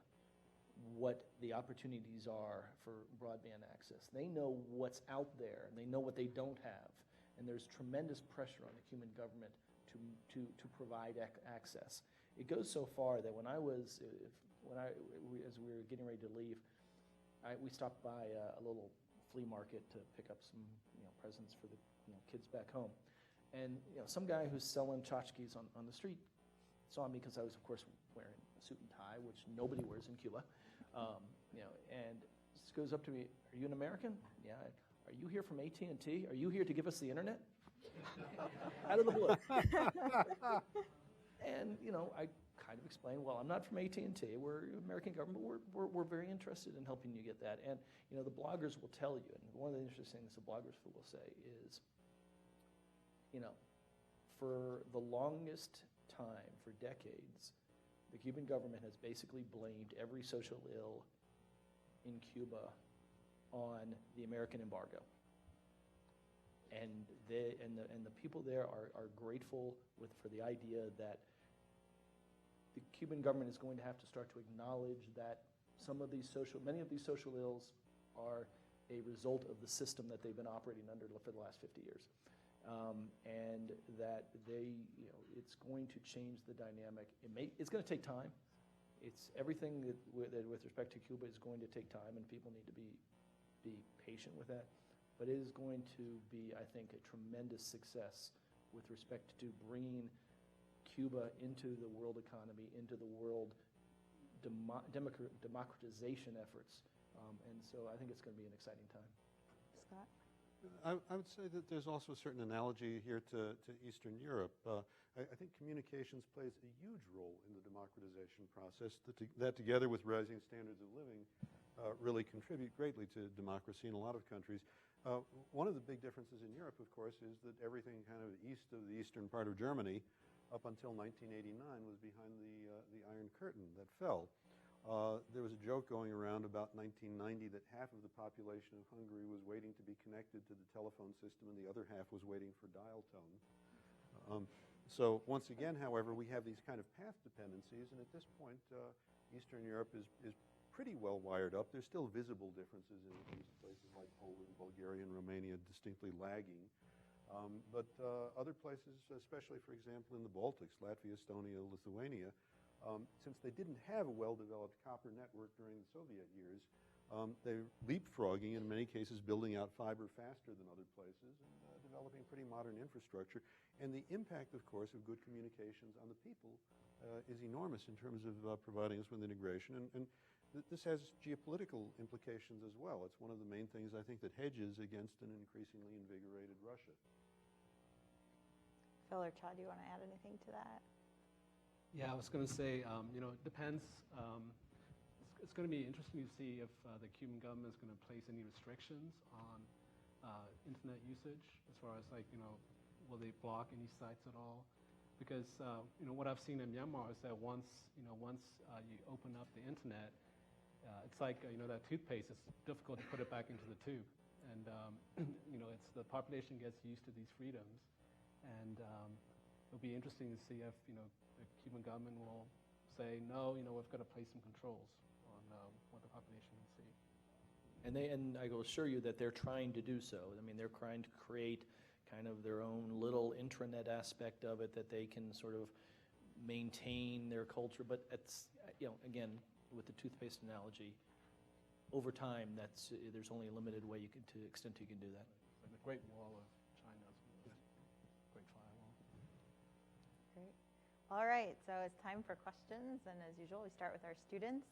what the opportunities are for broadband access. They know what's out there, and they know what they don't have. And there's tremendous pressure on the Cuban government to provide access. It goes so far that as we were getting ready to leave, we stopped by a little flea market to pick up some presents for the kids back home. And some guy who's selling tchotchkes on the street saw me because I was, of course, wearing a suit and tie, which nobody wears in Cuba. And just goes up to me, "Are you an American?" "Yeah." "Are you here from AT&T? Are you here to give us the internet?" Out of the blue. And, I kind of explained, well, I'm not from AT&T. We're American government. We're very interested in helping you get that. And, the bloggers will tell you, and one of the interesting things the bloggers will say is, for the longest time, for decades, the Cuban government has basically blamed every social ill in Cuba on the American embargo. And the people there are grateful for the idea that the Cuban government is going to have to start to acknowledge that many of these social ills are a result of the system that they've been operating under for the last 50 years. And that it's going to change the dynamic. It's going to take time. It's everything that with respect to Cuba is going to take time, and people need to be patient with that. But it is going to be, I think, a tremendous success with respect to bringing Cuba into the world economy, into the world democratization efforts. And so I think it's going to be an exciting time. Scott? I would say that there's also a certain analogy here to Eastern Europe. I think communications plays a huge role in the democratization process, that together with rising standards of living really contribute greatly to democracy in a lot of countries. One of the big differences in Europe, of course, is that everything kind of east of the eastern part of Germany up until 1989 was behind the Iron Curtain that fell. There was a joke going around about 1990 that half of the population of Hungary was waiting to be connected to the telephone system and the other half was waiting for dial tone. So once again, however, we have these kind of path dependencies, and at this point, Eastern Europe is pretty well wired up. There's still visible differences in places like Poland, Bulgaria, and Romania distinctly lagging. But other places, especially, for example, in the Baltics, Latvia, Estonia, Lithuania, since they didn't have a well-developed copper network during the Soviet years, they're leapfrogging, in many cases building out fiber faster than other places and developing pretty modern infrastructure. And the impact, of course, of good communications on the people is enormous in terms of providing us with integration. And this has geopolitical implications as well. It's one of the main things, I think, that hedges against an increasingly invigorated Russia. Phil or Kyaw, do you want to add anything to that? Yeah, I was going to say, it depends. It's going to be interesting to see if the Cuban government is going to place any restrictions on internet usage, as far as will they block any sites at all? Because what I've seen in Myanmar is that once you open up the internet, it's like that toothpaste. It's difficult to put it back into the tube, and it's the population gets used to these freedoms, and it'll be interesting to see if the Cuban government will say no. We've got to place some controls on what the population can see. And I will assure you that they're trying to do so. I mean, they're trying to create kind of their own little intranet aspect of it that they can sort of maintain their culture. But it's, again, with the toothpaste analogy, over time, there's only a limited way to extent you can do that. Like the Great Wall of China, Great Firewall. Great. All right, so it's time for questions, and as usual, we start with our students.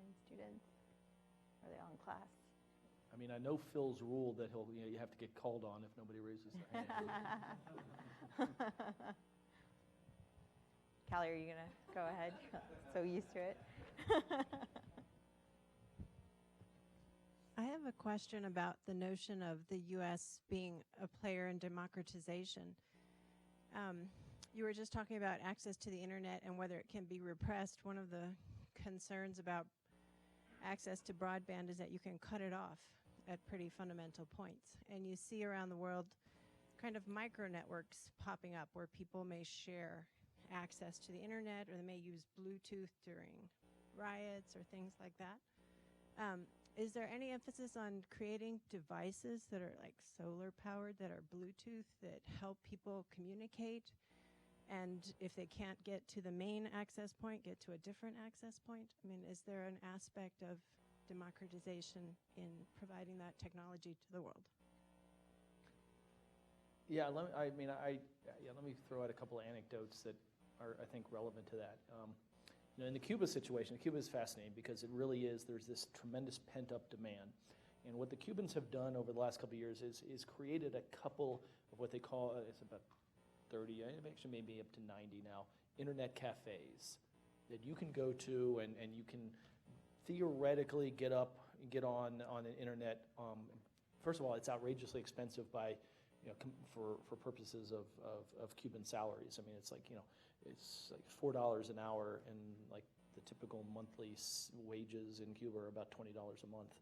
Any students? Are they all in class? I mean, I know Phil's rule that you have to get called on if nobody raises their hand. Callie, are you going to go ahead? So used to it. I have a question about the notion of the U.S. being a player in democratization. You were just talking about access to the internet and whether it can be repressed. One of the concerns about access to broadband is that you can cut it off at pretty fundamental points. And you see around the world kind of micro networks popping up where people may share access to the internet, or they may use Bluetooth during riots or things like that. Is there any emphasis on creating devices that are like solar powered, that are Bluetooth, that help people communicate? And if they can't get to the main access point, get to a different access point? I mean, is there an aspect of democratization in providing that technology to the world? Yeah, let me throw out a couple of anecdotes that are, I think, relevant to that. In the Cuba situation, Cuba is fascinating because it really is, there's this tremendous pent-up demand. And what the Cubans have done over the last couple of years is created a couple of what they call, it's about 30, actually maybe up to 90 now, internet cafes that you can go to and you can theoretically get on an internet. First of all, it's outrageously expensive by, for purposes of Cuban salaries. I mean, it's like $4 an hour, and like the typical monthly wages in Cuba are about $20 a month.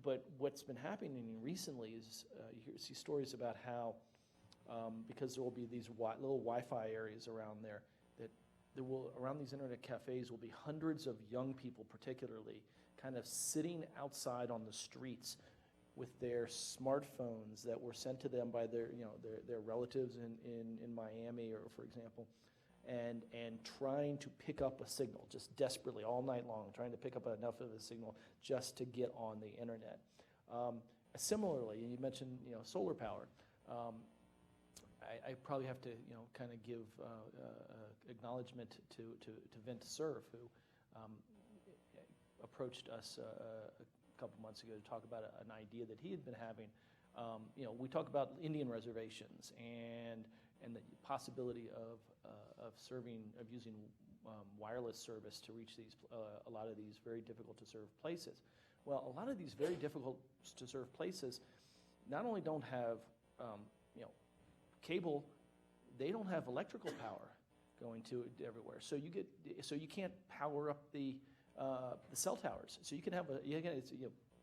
But what's been happening recently is you see stories about how because there will be these little Wi-Fi areas around there, that around these internet cafes will be hundreds of young people, particularly, kind of sitting outside on the streets with their smartphones that were sent to them by their relatives in Miami, or for example, and trying to pick up a signal, just desperately all night long, trying to pick up enough of a signal just to get on the internet. Similarly, you mentioned solar power. I probably have to kind of give acknowledgement to Vint Cerf, who approached us a couple months ago to talk about an idea that he had been having. We talk about Indian reservations and the possibility of using wireless service to reach a lot of these very difficult to serve places. Well, a lot of these very difficult to serve places not only don't have cable, they don't have electrical power going to everywhere. So you can't power up the cell towers. So you can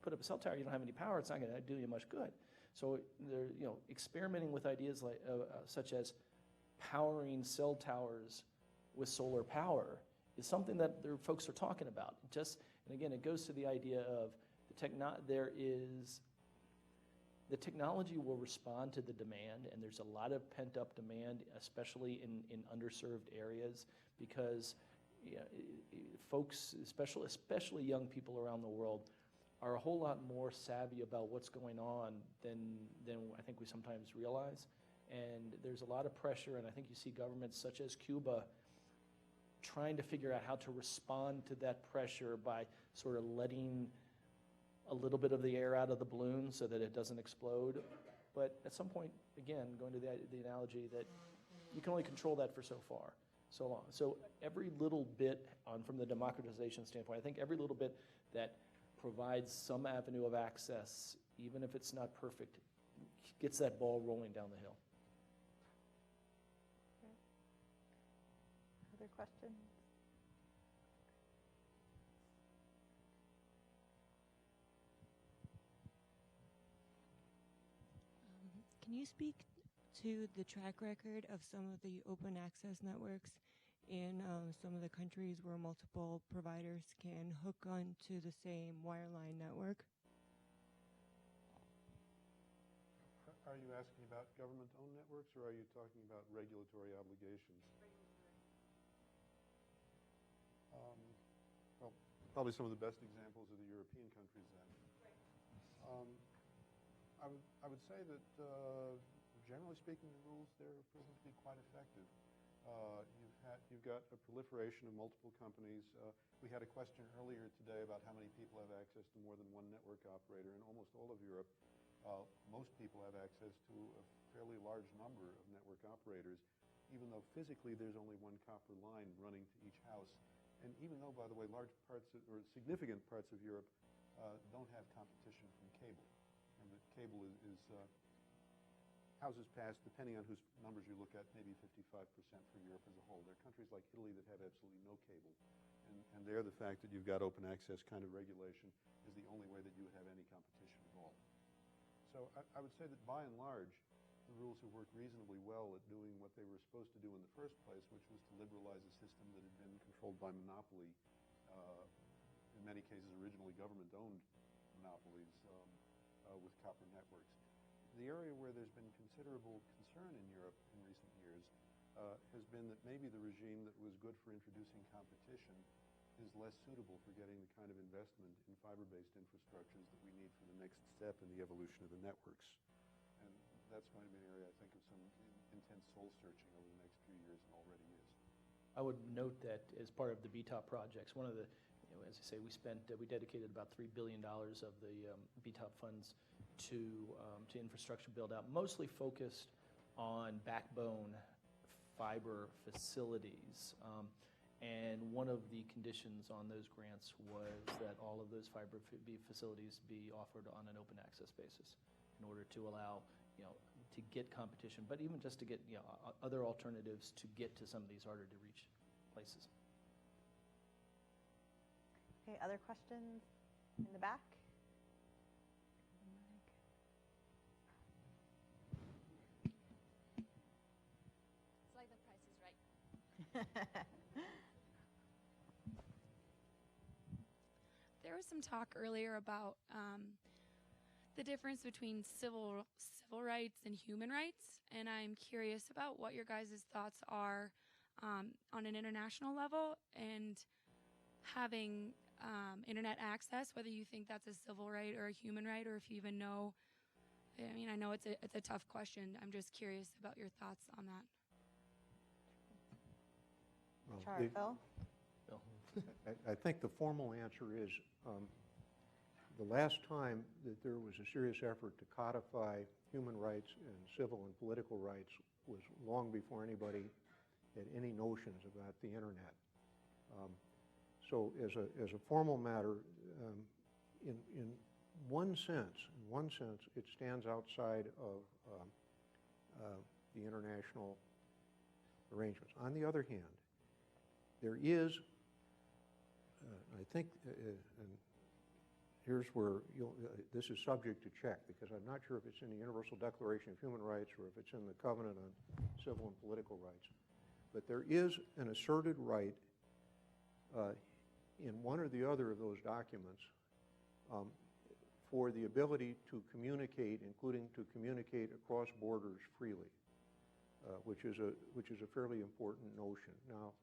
put up a cell tower, you don't have any power, it's not going to do you much good. So they're experimenting with ideas like such as powering cell towers with solar power is something that their folks are talking about. And again, it goes to the idea of the technology will respond to the demand, and there's a lot of pent-up demand, especially in underserved areas, because folks, especially young people around the world, are a whole lot more savvy about what's going on than I think we sometimes realize. And there's a lot of pressure, and I think you see governments such as Cuba trying to figure out how to respond to that pressure by sort of letting a little bit of the air out of the balloon so that it doesn't explode. But at some point, again, going to the analogy that you can only control that for so far, so long. So every little bit, from the democratization standpoint, I think every little bit that provides some avenue of access, even if it's not perfect, gets that ball rolling down the hill. Okay. Other questions? Can you speak to the track record of some of the open access networks in some of the countries where multiple providers can hook onto the same wireline network? Are you asking about government-owned networks, or are you talking about regulatory obligations? Well, probably some of the best examples are the European countries then. I would say that, generally speaking, the rules there have proven to be quite effective. You've got a proliferation of multiple companies. We had a question earlier today about how many people have access to more than one network operator. In almost all of Europe, most people have access to a fairly large number of network operators, even though physically there's only one copper line running to each house. And even though, by the way, large parts or significant parts of Europe don't have competition from cable. And that cable is houses passed, depending on whose numbers you look at, maybe 55% for Europe as a whole. There are countries like Italy that have absolutely no cable. And there, the fact that you've got open access kind of regulation is the only way that you would have any competition at all. So I would say that by and large, the rules have worked reasonably well at doing what they were supposed to do in the first place, which was to liberalize a system that had been controlled by monopoly, in many cases originally government-owned monopolies with copper networks. The area where there's been considerable concern in Europe in recent years has been that maybe the regime that was good for introducing competition is less suitable for getting the kind of investment in fiber-based infrastructures that we need for the next step in the evolution of the networks. And that's going to be an area, I think, of some intense soul-searching over the next few years, and already is. I would note that as part of the BTOP projects, one of the, as I say, we dedicated about $3 billion of the BTOP funds to infrastructure build-out, mostly focused on backbone fiber facilities. And one of the conditions on those grants was that all of those fiber facilities be offered on an open access basis in order to allow, to get competition, but even just to get, other alternatives to get to some of these harder to reach places. Okay, other questions in the back? It's like the price is right. There was some talk earlier about the difference between civil rights and human rights, and I'm curious about what your guys' thoughts are on an international level and having internet access, whether you think that's a civil right or a human right, or if you even know. I mean, I know it's a tough question. I'm just curious about your thoughts on that. Well, Phil? I think the formal answer is the last time that there was a serious effort to codify human rights and civil and political rights was long before anybody had any notions about the internet. So as a formal matter, in one sense, it stands outside of the international arrangements. On the other hand, there is, I think, and here's where this is subject to check, because I'm not sure if it's in the Universal Declaration of Human Rights or if it's in the Covenant on Civil and Political Rights, but there is an asserted right in one or the other of those documents for the ability to communicate, including to communicate across borders freely, which is a fairly important notion. Now,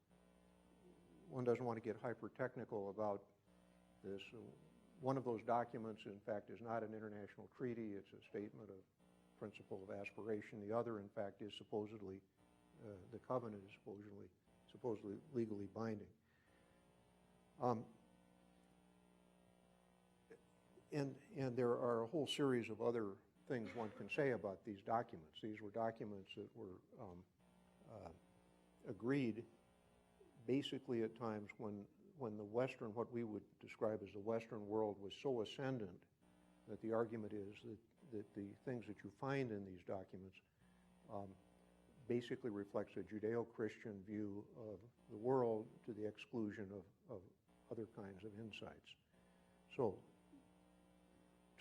one doesn't want to get hyper-technical about this. One of those documents, in fact, is not an international treaty. It's a statement of principle of aspiration. The other, in fact, is supposedly, the covenant is supposedly legally binding. And there are a whole series of other things one can say about these documents. These were documents that were agreed basically at times when the Western, what we would describe as the Western world, was so ascendant that the argument is that the things that you find in these documents basically reflects a Judeo-Christian view of the world to the exclusion of other kinds of insights. So,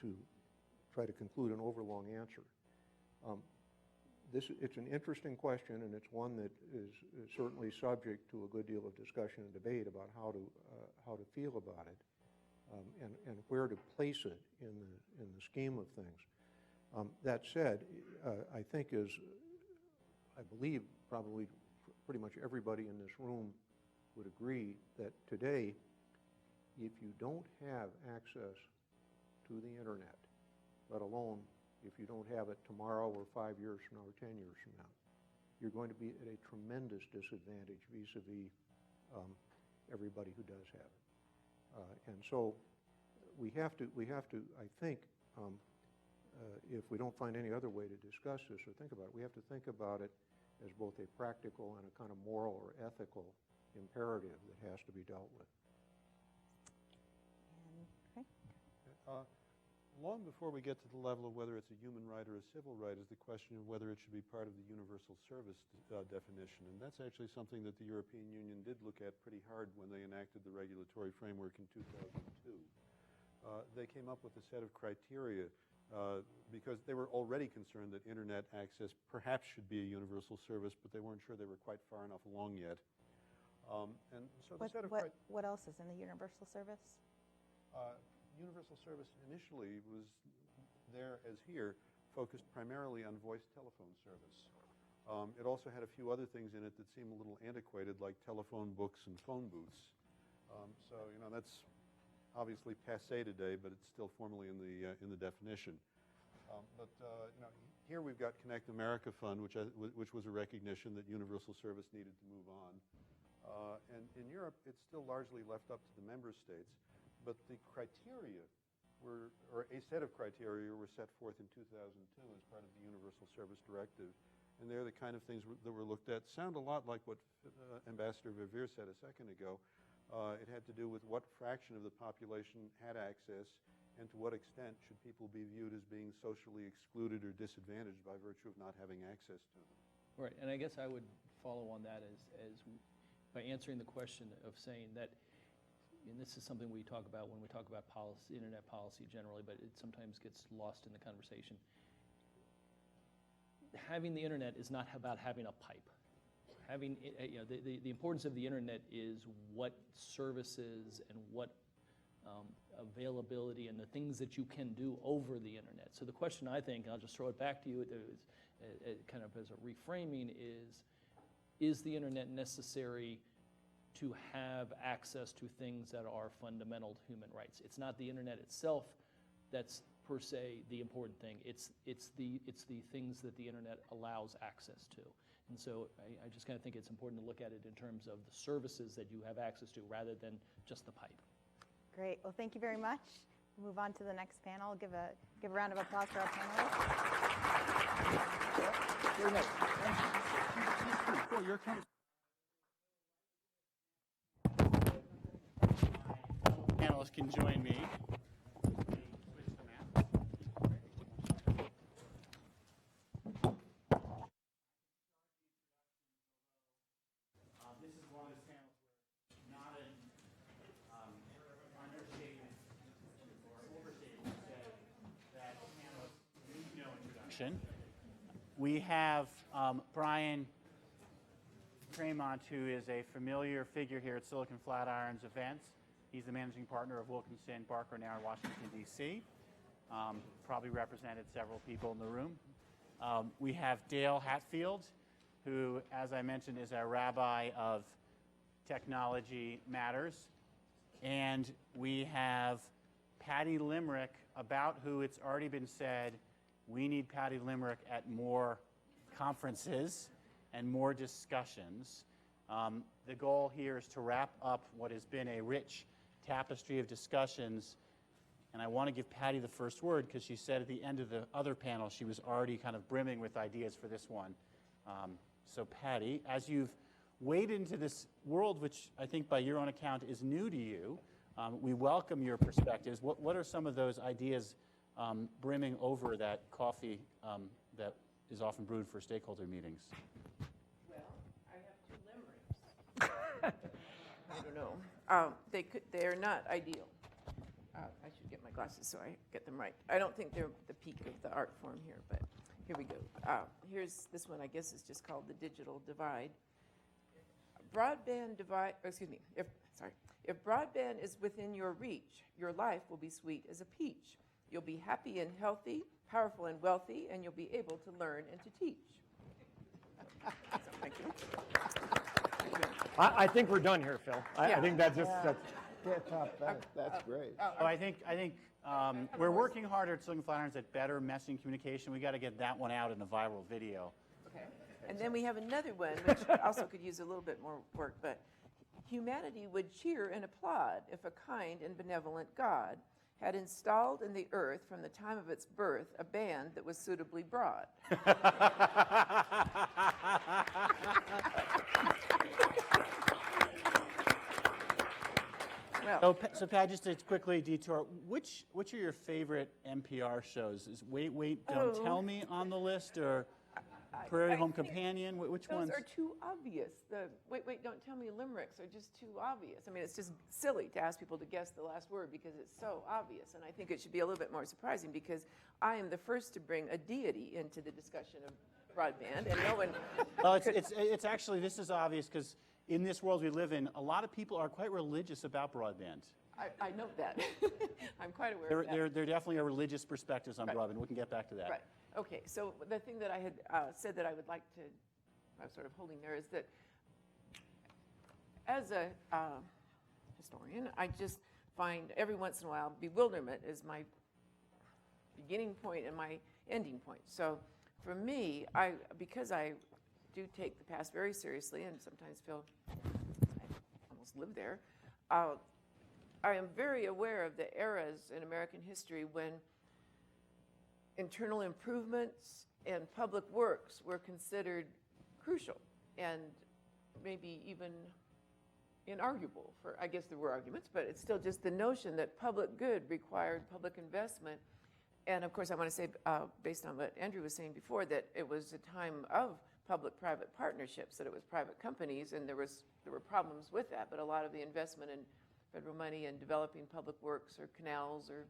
to try to conclude an overlong answer, it's an interesting question, and it's one that is certainly subject to a good deal of discussion and debate about how to feel about it, and where to place it in the scheme of things. That said, I think I believe probably pretty much everybody in this room would agree that today, if you don't have access to the internet, let alone if you don't have it tomorrow or 5 years from now or 10 years from now, you're going to be at a tremendous disadvantage vis-a-vis everybody who does have it. And so we have to, I think, if we don't find any other way to discuss this or think about it, we have to think about it as both a practical and a kind of moral or ethical imperative that has to be dealt with. Long before we get to the level of whether it's a human right or a civil right is the question of whether it should be part of the universal service definition. And that's actually something that the European Union did look at pretty hard when they enacted the regulatory framework in 2002. They came up with a set of criteria because they were already concerned that internet access perhaps should be a universal service, but they weren't sure they were quite far enough along yet. And so the set of what else is in the universal service? Universal service initially was there, as here, focused primarily on voice telephone service. It also had a few other things in it that seem a little antiquated, like telephone books and phone booths. So, that's obviously passé today, but it's still formally in the definition. Here we've got Connect America Fund, which was a recognition that universal service needed to move on. And in Europe, it's still largely left up to the member states, but the criteria or a set of criteria were set forth in 2002 as part of the Universal Service Directive. And they're the kind of things that were looked at. Sound a lot like what Ambassador Verveer said a second ago. It had to do with what fraction of the population had access and to what extent should people be viewed as being socially excluded or disadvantaged by virtue of not having access to them. Right, and I guess I would follow on that as by answering the question of saying that, and this is something we talk about when we talk about policy, internet policy generally, but it sometimes gets lost in the conversation. Having the internet is not about having a pipe. Having, the importance of the internet is what services and what availability and the things that you can do over the internet. So the question, I think, and I'll just throw it back to you kind of as a reframing, is the internet necessary to have access to things that are fundamental human rights? It's not the internet itself that's per se the important thing. It's the things that the internet allows access to. And so I just kind of think it's important to look at it in terms of the services that you have access to rather than just the pipe. Great. Well, thank you very much. We'll move on to the next panel. Give a round of applause for our panelists. Panelists can join me. This is one of those panels where not an understatement or overstatement to say that panelists need no introduction. We have Bryan Tramont, who is a familiar figure here at Silicon Flatirons events. He's the managing partner of Wilkinson, Barker & Knauer, Washington, D.C. Probably represented several people in the room. We have Dale Hatfield, who, as I mentioned, is our rabbi of technology matters. And we have Patty Limerick, about who it's already been said, we need Patty Limerick at more conferences and more discussions. The goal here is to wrap up what has been a rich tapestry of discussions. And I want to give Patty the first word because she said at the end of the other panel she was already kind of brimming with ideas for this one. So Patty, as you've waded into this world, which I think by your own account is new to you, we welcome your perspectives. What are some of those ideas brimming over that coffee that is often brewed for stakeholder meetings? Well, I have 2 limericks. I don't know. They're not ideal. I should get my glasses so I get them right. I don't think they're the peak of the art form here, but here we go. Here's this one, I guess is just called the digital divide. If broadband is within your reach, your life will be sweet as a peach. You'll be happy and healthy, powerful and wealthy, and you'll be able to learn and to teach. So, thank you. I think we're done here, Phil. I think that's just That's great. Oh, I think we're working harder at Silicon Flatirons at better messaging communication. We got to get that one out in a viral video. Okay. And then we have another one, which also could use a little bit more work, but humanity would cheer and applaud if a kind and benevolent God had installed in the earth from the time of its birth a band that was suitably broad. Well, so Pat, just to quickly detour, which are your favorite NPR shows? Is Wait, Don't Tell Me on the list, or Prairie Home Companion? Which ones? Those are too obvious. The Wait, Don't Tell Me limericks are just too obvious. I mean, it's just silly to ask people to guess the last word because it's so obvious. And I think it should be a little bit more surprising because I am the first to bring a deity into the discussion of broadband, and no one. Well, it's actually, this is obvious because in this world we live in, a lot of people are quite religious about broadband. I know that. I'm quite aware of that. There definitely are religious perspectives on broadband. We can get back to that. Right. Okay, so the thing that I had said that I would like to, I'm sort of holding there, is that as a historian. I just find every once in a while bewilderment is my beginning point and my ending point. So for me, because I do take the past very seriously and sometimes feel I almost live there, I am very aware of the eras in American history when internal improvements and public works were considered crucial and maybe even inarguable. I guess there were arguments, but it's still just the notion that public good required public investment. And of course, I want to say, based on what Andrew was saying before, that it was a time of public-private partnerships, that it was private companies, and there were problems with that, but a lot of the investment in federal money in developing public works or canals or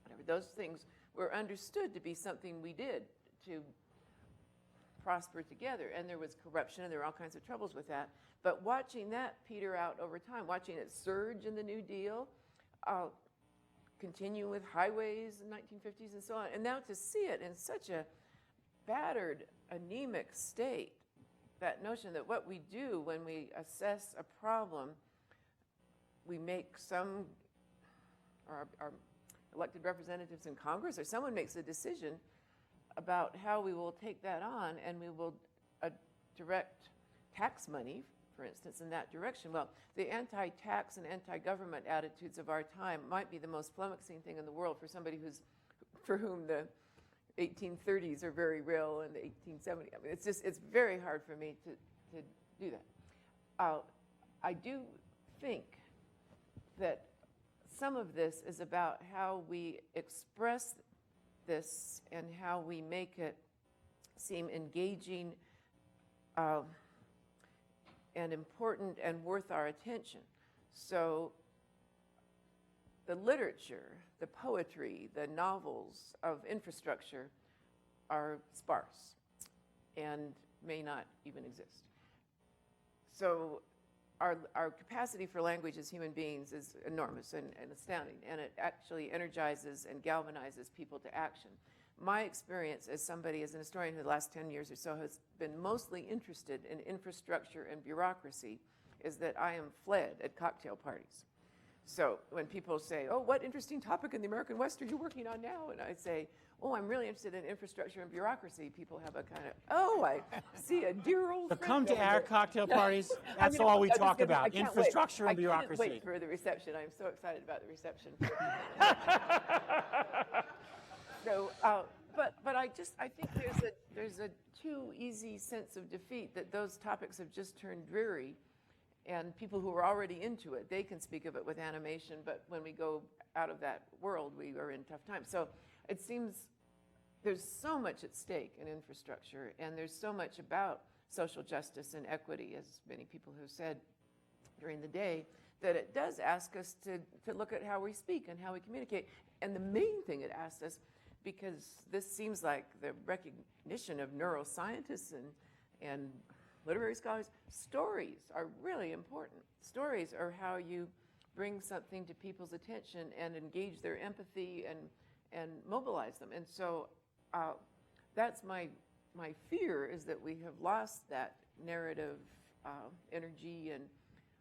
whatever, those things were understood to be something we did to prosper together. And there was corruption, and there were all kinds of troubles with that. But watching that peter out over time, watching it surge in the New Deal, continue with highways in the 1950s and so on, and now to see it in such a battered, anemic state, that notion that what we do when we assess a problem, we make some, or our elected representatives in Congress, or someone makes a decision about how we will take that on, and we will direct tax money, for instance, in that direction. Well, the anti-tax and anti-government attitudes of our time might be the most flummoxing thing in the world for somebody for whom the 1830s are very real and the 1870s. I mean, it's very hard for me to do that. I do think that some of this is about how we express this and how we make it seem engaging and important and worth our attention. So the literature, the poetry, the novels of infrastructure are sparse and may not even exist. So our capacity for language as human beings is enormous and astounding, and it actually energizes and galvanizes people to action. My experience as somebody, as an historian who the last 10 years or so has been mostly interested in infrastructure and bureaucracy, is that I am fled at cocktail parties. So when people say, oh, what interesting topic in the American West are you working on now? And I say, oh, I'm really interested in infrastructure and bureaucracy. People have a kind of, oh, I see a dear old So friend come to over our there. cocktail parties. That's all we talk about, infrastructure and I bureaucracy. can't wait for the reception. I'm so excited about the reception. So, but I think there's a too easy sense of defeat that those topics have just turned dreary, and people who are already into it, they can speak of it with animation, but when we go out of that world, we are in tough times. So it seems there's so much at stake in infrastructure, and there's so much about social justice and equity, as many people have said during the day, that it does ask us to look at how we speak and how we communicate. And the main thing it asks us, because this seems like the recognition of neuroscientists and literary scholars, stories are really important. Stories are how you bring something to people's attention and engage their empathy and mobilize them. And so that's my fear, is that we have lost that narrative energy and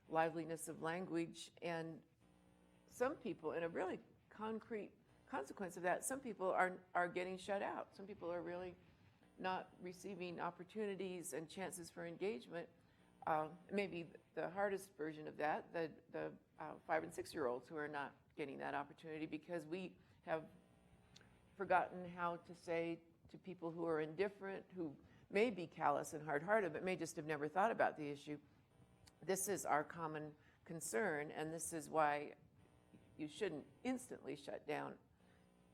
liveliness of language. And some people, in a really concrete consequence of that, some people are getting shut out. Some people are really not receiving opportunities and chances for engagement. Maybe the hardest version of that, the 5 and 6 year olds who are not getting that opportunity because we have forgotten how to say to people who are indifferent, who may be callous and hard-hearted, but may just have never thought about the issue. This is our common concern, and this is why you shouldn't instantly shut down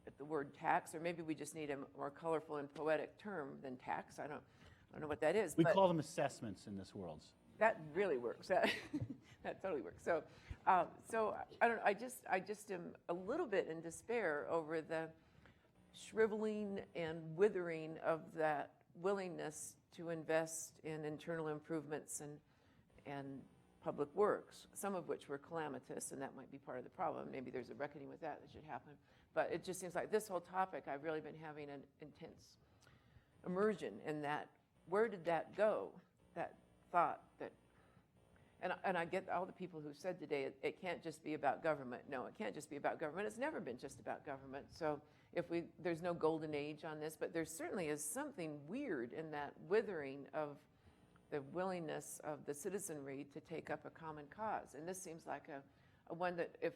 at the word tax, or maybe we just need a more colorful and poetic term than tax. I don't know what that is. We call them assessments in this world. That really works. That totally works. So I don't know. I just am a little bit in despair over the shriveling and withering of that willingness to invest in internal improvements and public works, some of which were calamitous, and that might be part of the problem. Maybe there's a reckoning with that should happen. But it just seems like this whole topic, I've really been having an intense immersion in that. Where did that go? That thought that And I get all the people who said today it can't just be about government. No, it can't just be about government. It's never been just about government. So there's no golden age on this, but there certainly is something weird in that withering of the willingness of the citizenry to take up a common cause. And this seems like a one that if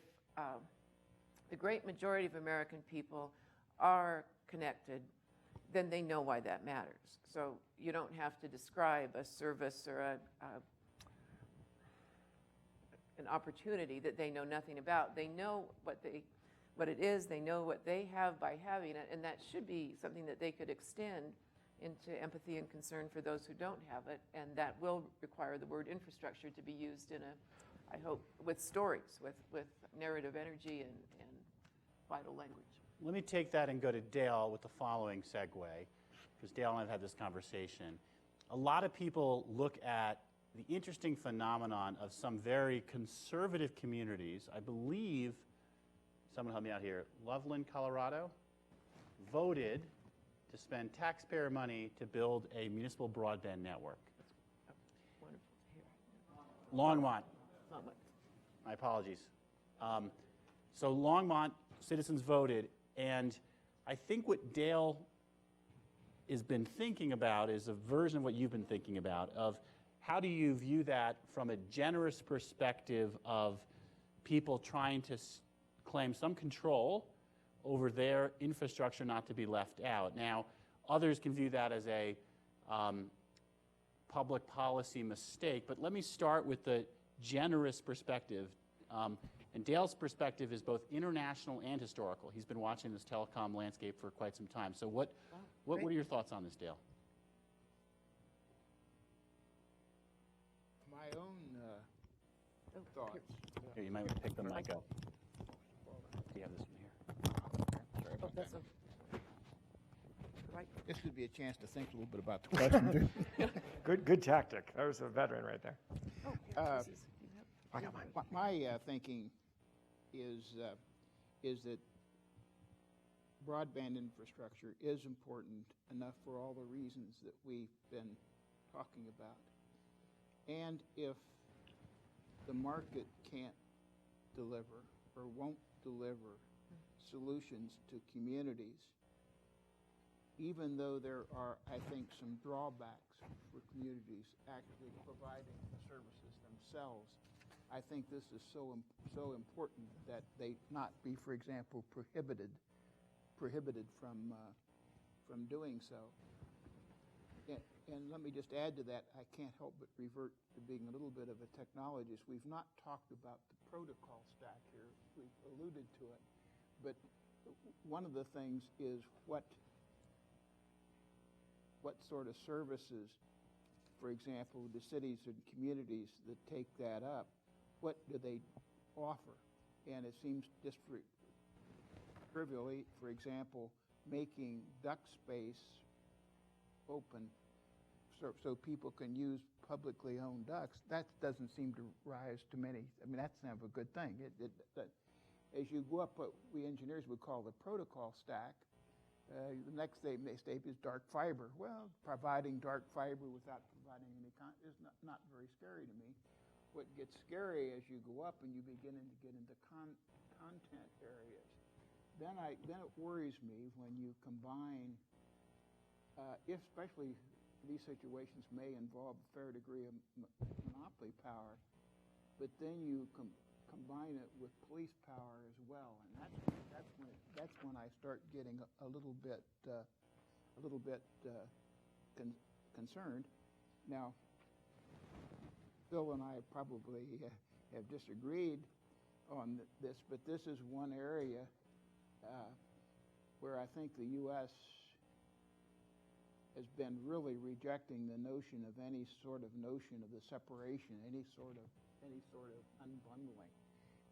the great majority of American people are connected, then they know why that matters. So you don't have to describe a service or an opportunity that they know nothing about. They know what it is, they know what they have by having it, and that should be something that they could extend into empathy and concern for those who don't have it, and that will require the word infrastructure to be used in I hope, with stories, with narrative energy and vital language. Let me take that and go to Dale with the following segue, because Dale and I have had this conversation. A lot of people look at the interesting phenomenon of some very conservative communities. I believe, someone help me out here, Loveland, Colorado, voted to spend taxpayer money to build a municipal broadband network. Wonderful to hear. Longmont. Longmont. My apologies. So Longmont citizens voted, and I think what Dale has been thinking about is a version of what you've been thinking about, of how do you view that from a generous perspective of people trying to claim some control over their infrastructure not to be left out. Now, others can view that as a public policy mistake, but let me start with the generous perspective. And Dale's perspective is both international and historical. He's been watching this telecom landscape for quite some time. So what are your thoughts on this, Dale? My own thoughts. Here, you might want to pick the mic up. Do you have this one here? Sorry about that. Right. This would be a chance to think a little bit about the question. Good tactic. That was a veteran right there. I got mine. My thinking is that broadband infrastructure is important enough for all the reasons that we've been talking about. And if the market can't deliver or won't deliver solutions to communities, even though there are, I think, some drawbacks for communities actually providing the services themselves, I think this is so important that they not be, for example, prohibited from doing so. And let me just add to that, I can't help but revert to being a little bit of a technologist. We've not talked about the protocol stack here. We've alluded to it. But one of the things is what sort of services, for example, the cities and communities that take that up, what do they offer? And it seems just trivially, for example, making duct space open so people can use publicly owned ducts, that doesn't seem to rise to many. I mean, that's kind of a good thing. As you go up what we engineers would call the protocol stack, the next step is dark fiber. Well, providing dark fiber without providing any is not very scary to me. What gets scary as you go up and you begin to get into content areas, then it worries me when you combine, especially these situations may involve a fair degree of monopoly power, but then you combine it with police power as well, and that's when I start getting a little bit concerned. Now, Phil and I probably have disagreed on this, but this is one area where I think the U.S. has been really rejecting the notion of any sort of notion of the separation, any sort of unbundling.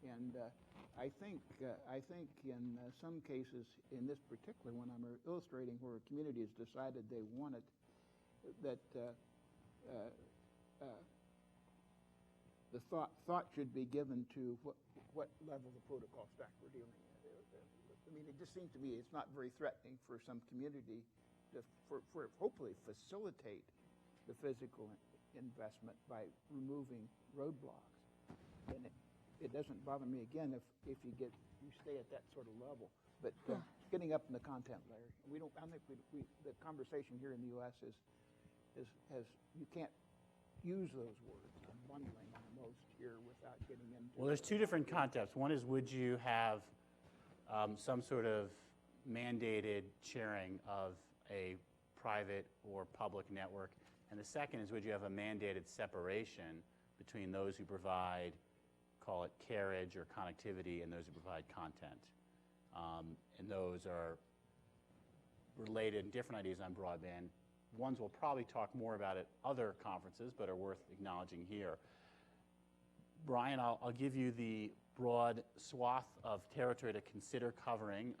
And I think in some cases, in this particular one, I'm illustrating where a community has decided they want it, that the thought should be given to what level of protocol stack we're dealing with. I mean, it just seems to me it's not very threatening for some community to hopefully facilitate the physical investment by removing roadblocks. And it doesn't bother me again if you stay at that sort of level. But getting up in the content layer, I don't think the conversation here in the U.S. is you can't use those words. I'm bundling most here without getting into. Well, there's two different concepts. One is, would you have some sort of mandated sharing of a private or public network? And the second is, would you have a mandated separation between those who provide, call it carriage or connectivity, and those who provide content? And those are related, different ideas on broadband. Ones we'll probably talk more about at other conferences, but are worth acknowledging here. Bryan, I'll give you the broad swath of territory to consider covering.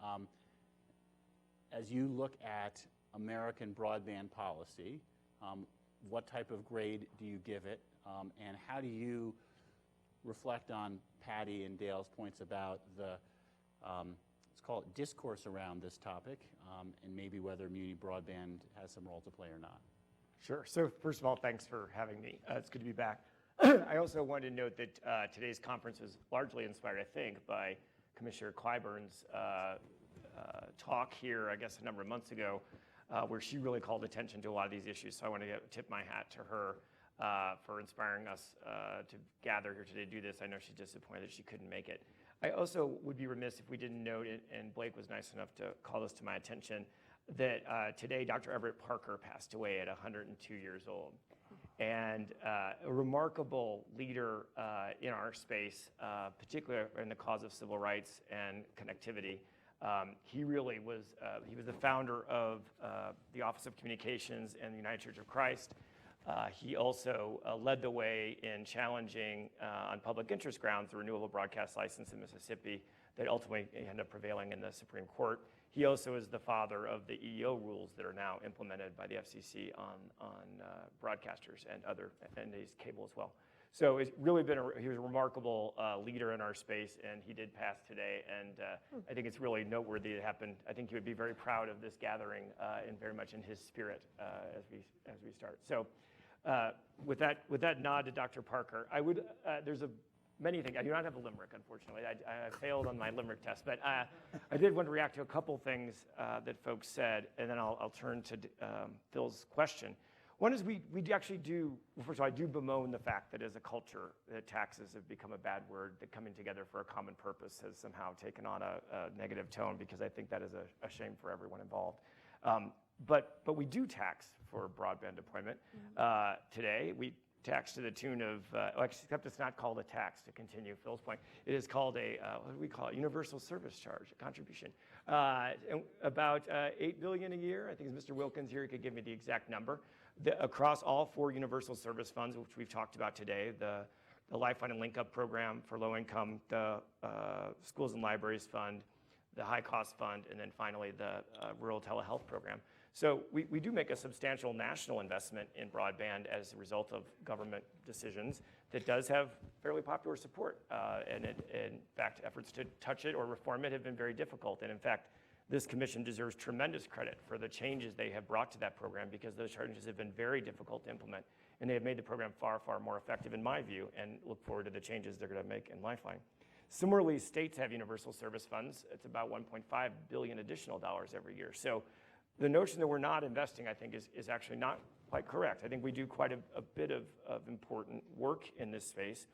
As you look at American broadband policy, what type of grade do you give it? And how do you reflect on Patty and Dale's points about the, let's call it discourse around this topic, and maybe whether community broadband has some role to play or not? Sure. So first of all, thanks for having me. It's good to be back. I also wanted to note that today's conference was largely inspired, I think, by Commissioner Clyburn's talk here, I guess, a number of months ago, where she really called attention to a lot of these issues. So I want to tip my hat to her for inspiring us to gather here today to do this. I know she's disappointed that she couldn't make it. I also would be remiss if we didn't note it, and Blake was nice enough to call this to my attention, that today Dr. Everett Parker passed away at 102 years old. And a remarkable leader in our space, particularly in the cause of civil rights and connectivity. He really was, he was the founder of the Office of Communications and the United Church of Christ. He also led the way in challenging, on public interest grounds, the renewable broadcast license in Mississippi that ultimately ended up prevailing in the Supreme Court. He also is the father of the EEO rules that are now implemented by the FCC on broadcasters and other entities, cable as well. So it's really been he was a remarkable leader in our space, and he did pass today. And I think it's really noteworthy it happened. I think he would be very proud of this gathering and very much in his spirit as we start. So with that nod to Dr. Parker, I would there's many things. I do not have a limerick, unfortunately. I failed on my limerick test, but I did want to react to a couple things that folks said, and then I'll turn to Phil's question. One is we actually do, first of all, I do bemoan the fact that as a culture, that taxes have become a bad word, that coming together for a common purpose has somehow taken on a negative tone, because I think that is a shame for everyone involved. But we do tax for broadband deployment. Today, we tax to the tune of, except it's not called a tax, to continue Phil's point. It is called a, what do we call it? Universal service charge, a contribution. About $8 billion a year. I think it's Mr. Wilkins here, he could give me the exact number. Across all 4 universal service funds, which we've talked about today, the Lifeline and Link Up program for low income, the Schools and Libraries Fund, the High Cost Fund, and then finally the Rural Telehealth Program. So we do make a substantial national investment in broadband as a result of government decisions that does have fairly popular support. And in fact, efforts to touch it or reform it have been very difficult. And in fact, this commission deserves tremendous credit for the changes they have brought to that program, because those changes have been very difficult to implement. And they have made the program far, far more effective in my view, and look forward to the changes they're going to make in Lifeline. Similarly, states have universal service funds. It's about $1.5 billion additional dollars every year. So the notion that we're not investing, I think, is actually not quite correct. I think we do quite a bit of important work in this space.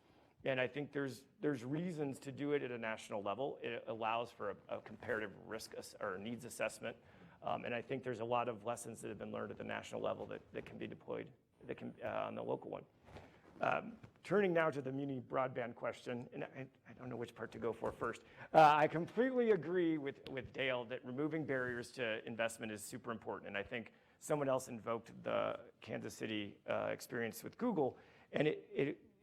And I think there's reasons to do it at a national level. It allows for a comparative risk or needs assessment. And I think there's a lot of lessons that have been learned at the national level that can be deployed on the local one. Turning now to the muni broadband question, and I don't know which part to go for first. I completely agree with Dale that removing barriers to investment is super important. And I think someone else invoked the Kansas City experience with Google, and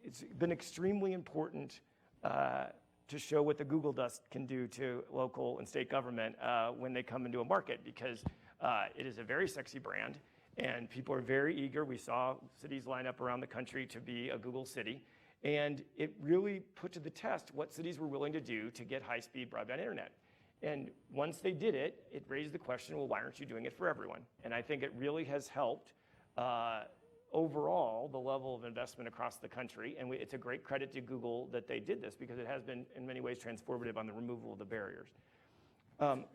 it's been extremely important to show what the Google dust can do to local and state government when they come into a market, because it is a very sexy brand. And people are very eager. We saw cities line up around the country to be a Google city. And it really put to the test what cities were willing to do to get high-speed broadband internet. And once they did it, it raised the question, well, why aren't you doing it for everyone? And I think it really has helped overall the level of investment across the country, and it's a great credit to Google that they did this because it has been in many ways transformative on the removal of the barriers. On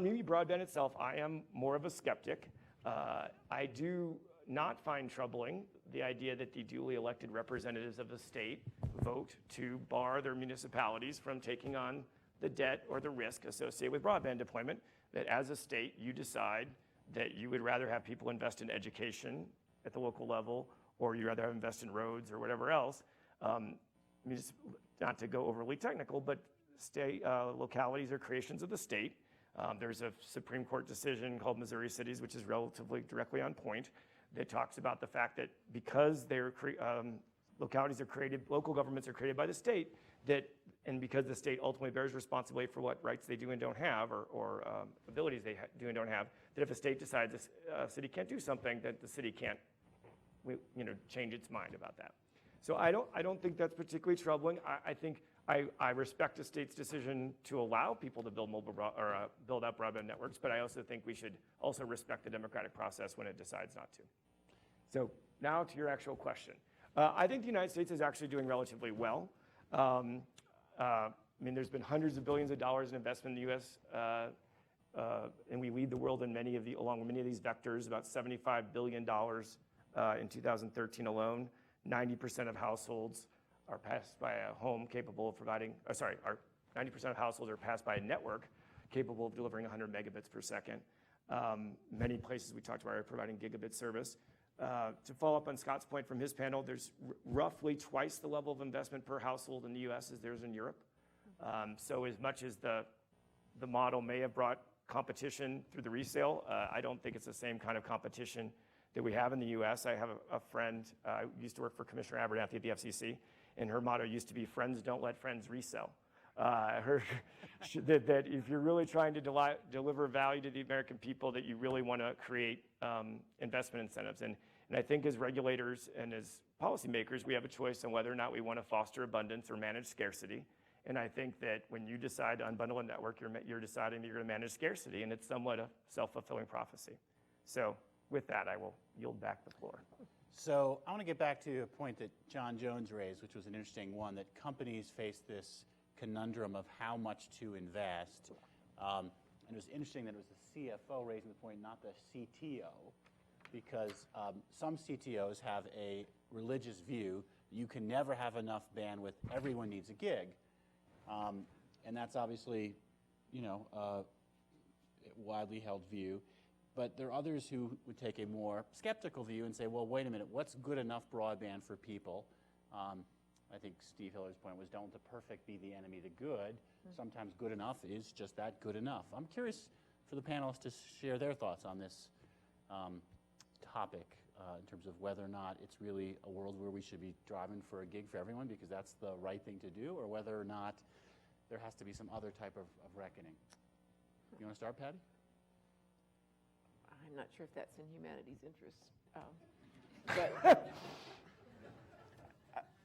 maybe broadband itself, I am more of a skeptic. I do not find troubling the idea that the duly elected representatives of the state vote to bar their municipalities from taking on the debt or the risk associated with broadband deployment, that as a state you decide that you would rather have people invest in education at the local level, or you'd rather have invest in roads or whatever else. Not to go overly technical, but state localities are creations of the state. There's a Supreme Court decision called Missouri Cities, which is relatively directly on point, that talks about the fact that because localities are created, local governments are created by the state, and because the state ultimately bears responsibility for what rights they do and don't have, or abilities they do and don't have, that if a state decides a city can't do something, that the city can't, change its mind about that. So I don't think that's particularly troubling. I think I respect a state's decision to allow people to build build out broadband networks, but I also think we should also respect the democratic process when it decides not to. So now to your actual question. I think the United States is actually doing relatively well. There's been hundreds of billions of dollars in investment in the U.S., and we lead the world in along with many of these vectors, about $75 billion in 2013 alone. 90% of households are passed by a home capable of providing, 90% of households are passed by a network capable of delivering 100 megabits per second. Many places we talked about are providing gigabit service. To follow up on Scott's point from his panel, there's roughly twice the level of investment per household in the US as there's in Europe. So as much as the model may have brought competition through the resale, I don't think it's the same kind of competition that we have in the US. I have a friend who used to work for Commissioner Abernathy at the FCC, and her motto used to be, "Friends don't let friends resell." That if you're really trying to deliver value to the American people, that you really want to create investment incentives. And I think as regulators and as policymakers, we have a choice on whether or not we want to foster abundance or manage scarcity. And I think that when you decide to unbundle a network, you're deciding that you're going to manage scarcity, and it's somewhat a self-fulfilling prophecy. So with that, I will yield back the floor. So I want to get back to a point that John Jones raised, which was an interesting one, that companies face this conundrum of how much to invest. And it was interesting that it was the CFO raising the point, not the CTO, because some CTOs have a religious view that you can never have enough bandwidth, everyone needs a gig. And that's obviously, a widely held view. But there are others who would take a more skeptical view and say, well, wait a minute, what's good enough broadband for people? I think Steve Hiller's point was, don't the perfect be the enemy of the good? Sometimes good enough is just that good enough. I'm curious for the panelists to share their thoughts on this topic in terms of whether or not it's really a world where we should be driving for a gig for everyone because that's the right thing to do, or whether or not there has to be some other type of reckoning. You want to start, Patty? I'm not sure if that's in humanity's interest.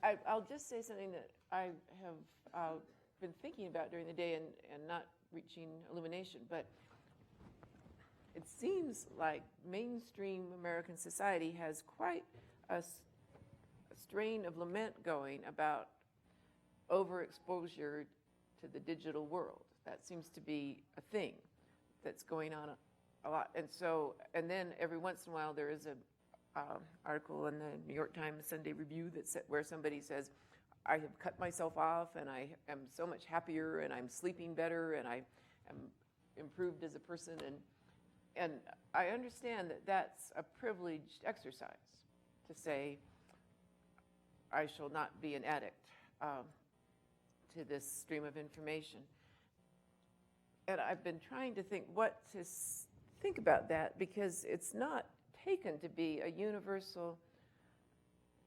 But I'll just say something that I have been thinking about during the day and not reaching illumination, but it seems like mainstream American society has quite a strain of lament going about overexposure to the digital world. That seems to be a thing that's going on a lot. And then every once in a while there is a article in the New York Times Sunday Review where somebody says, I have cut myself off and I am so much happier and I'm sleeping better and I am improved as a person. And I understand that that's a privileged exercise to say, I shall not be an addict to this stream of information. And I've been trying to think what to think about that, because it's not taken to be a universal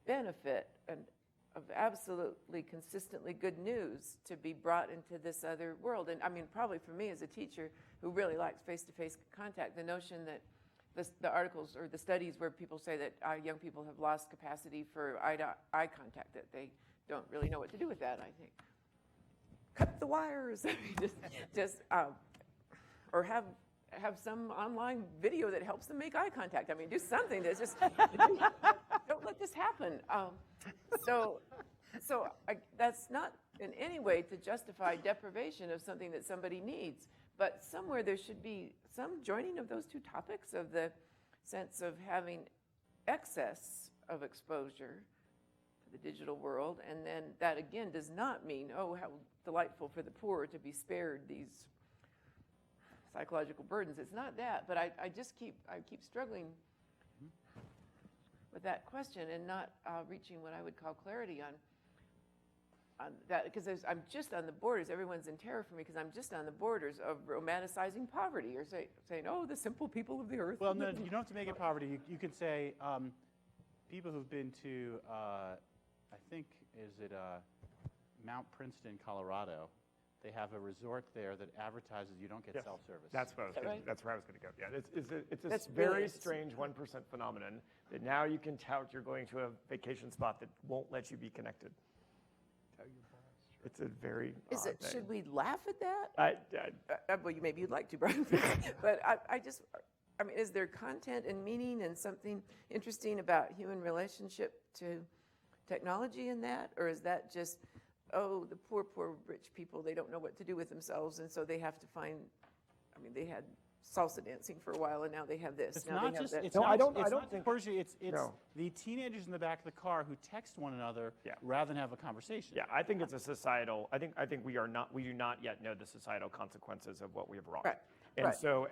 benefit and of absolutely consistently good news to be brought into this other world. And I mean, probably for me as a teacher who really likes face-to-face contact, the notion that the articles or the studies where people say that young people have lost capacity for eye contact, that they don't really know what to do with that, I think. Cut the wires, or have have some online video that helps them make eye contact. I mean, do something that's just, don't let this happen. That's not in any way to justify deprivation of something that somebody needs, but somewhere there should be some joining of those two topics, of the sense of having excess of exposure to the digital world, and then that again does not mean, oh, how delightful for the poor to be spared these psychological burdens. It's not that, but I keep struggling with that question and not reaching what I would call clarity on that, because I'm just on the borders. Everyone's in terror for me because I'm just on the borders of romanticizing poverty, or saying, oh, the simple people of the earth. Well, no, you don't have to make it poverty. You could say people who've been to, I think, is it Mount Princeton, Colorado? They have a resort there that advertises you don't get cell service. That's where I was going to go. Yeah, it's a really very strange 1% phenomenon that now you can tout you're going to a vacation spot that won't let you be connected. It's a very odd thing. Should we laugh at that? Well, maybe you'd like to, Brian. But I mean, is there content and meaning and something interesting about human relationship to technology in that? Or is that just, oh, the poor, poor rich people, they don't know what to do with themselves, and so they have to find, I mean, they had salsa dancing for a while, and now they have this. It's now not they have just, that. it's No, not, I don't it's think- not dispersion, it's No. the teenagers in the back of the car who text one another Yeah. rather than have a conversation. Yeah, I think it's a societal. I think we do not yet know the societal consequences of what we have wrought. Right. And Right. so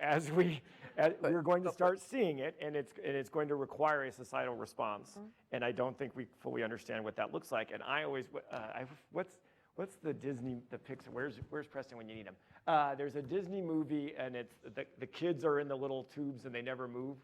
we're going to start seeing it, and it's going to require a societal response. Mm-hmm. And I don't think we fully understand what that looks like. And I always, what's the Disney, the Pixar? Where's Preston when you need him? There's a Disney movie, and it's the kids are in the little tubes and they never move.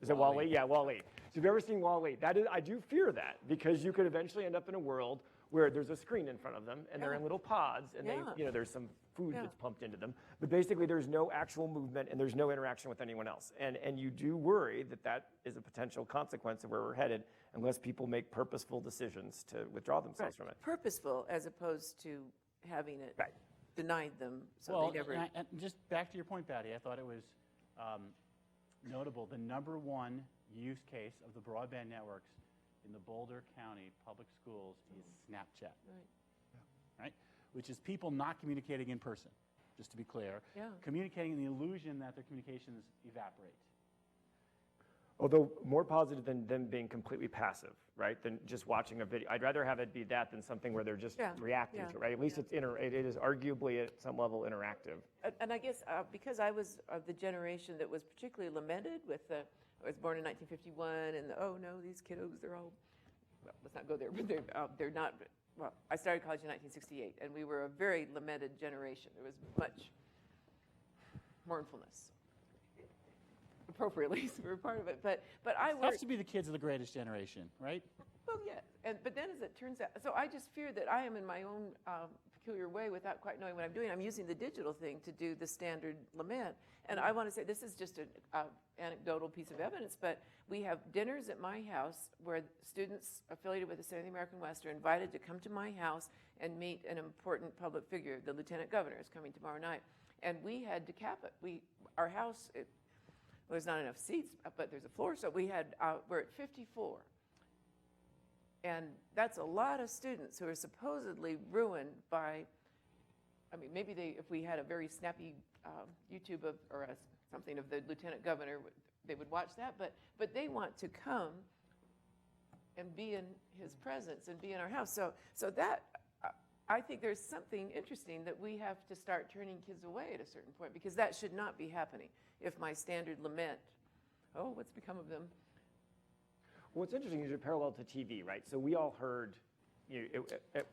Is it WALL-E? Yeah, WALL-E. So have you ever seen WALL-E? I do fear that, because you could eventually end up in a world where there's a screen in front of them, and they're in little pods, and there's some food that's pumped into them. But basically, there's no actual movement, and there's no interaction with anyone else. And you do worry that is a potential consequence of where we're headed, unless people make purposeful decisions to withdraw themselves from it. Purposeful, as opposed to having it denied them, so Well, they never. and just back to your point, Patty, I thought it was notable. The #1 use case of the broadband networks in the Boulder County public schools is Snapchat. Right? Which is people not communicating in person, just to be clear. Yeah. Communicating in the illusion that their communications evaporate. Although more positive than them being completely passive, right? Than just watching a video. I'd rather have it be that than something where they're just reacting to it, right? At least it is arguably at some level interactive. And I guess because I was of the generation that was particularly lamented with I was born in 1951, and oh no, these kiddos, they're all, well, let's not go there, but they're not, well, I started college in 1968, and we were a very lamented generation. There was much mournfulness. Appropriately, so we were part of it, but I It worked. has to be the kids of the greatest generation, right? Well, yeah, but then as it turns out, so I just fear that I am in my own peculiar way, without quite knowing what I'm doing. I'm using the digital thing to do the standard lament, and I want to say this is just an anecdotal piece of evidence, but we have dinners at my house where students affiliated with the Center of the American West are invited to come to my house and meet an important public figure. The Lieutenant Governor is coming tomorrow night, and we had to cap it. Our house, well, there's not enough seats, but there's a floor, so we're at 54. And that's a lot of students who are supposedly ruined by, I mean, maybe if we had a very snappy YouTube something of the Lieutenant Governor, they would watch that, but they want to come and be in his presence and be in our house. So that, I think there's something interesting that we have to start turning kids away at a certain point, because that should not be happening. If my standard lament, oh, what's become of them? Well, what's interesting is a parallel to TV, right? So we all heard,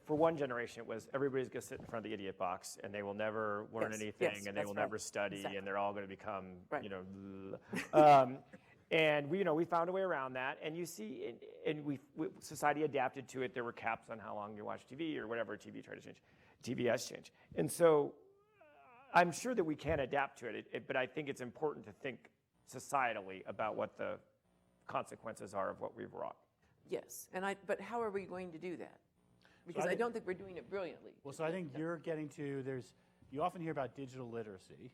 for one generation, it was everybody's going to sit in front of the idiot box, and they will never learn anything, and they will never study, and they're all going to become, and we found a way around that, and you see, and society adapted to it. There were caps on how long you watch TV or whatever. TV tried to change, TV has changed, and so I'm sure that we can adapt to it, but I think it's important to think societally about what the consequences are of what we've wrought. Yes, but how are we going to do that? Because So I don't think we're doing it brilliantly. Well, so I think you're getting to, you often hear about digital literacy,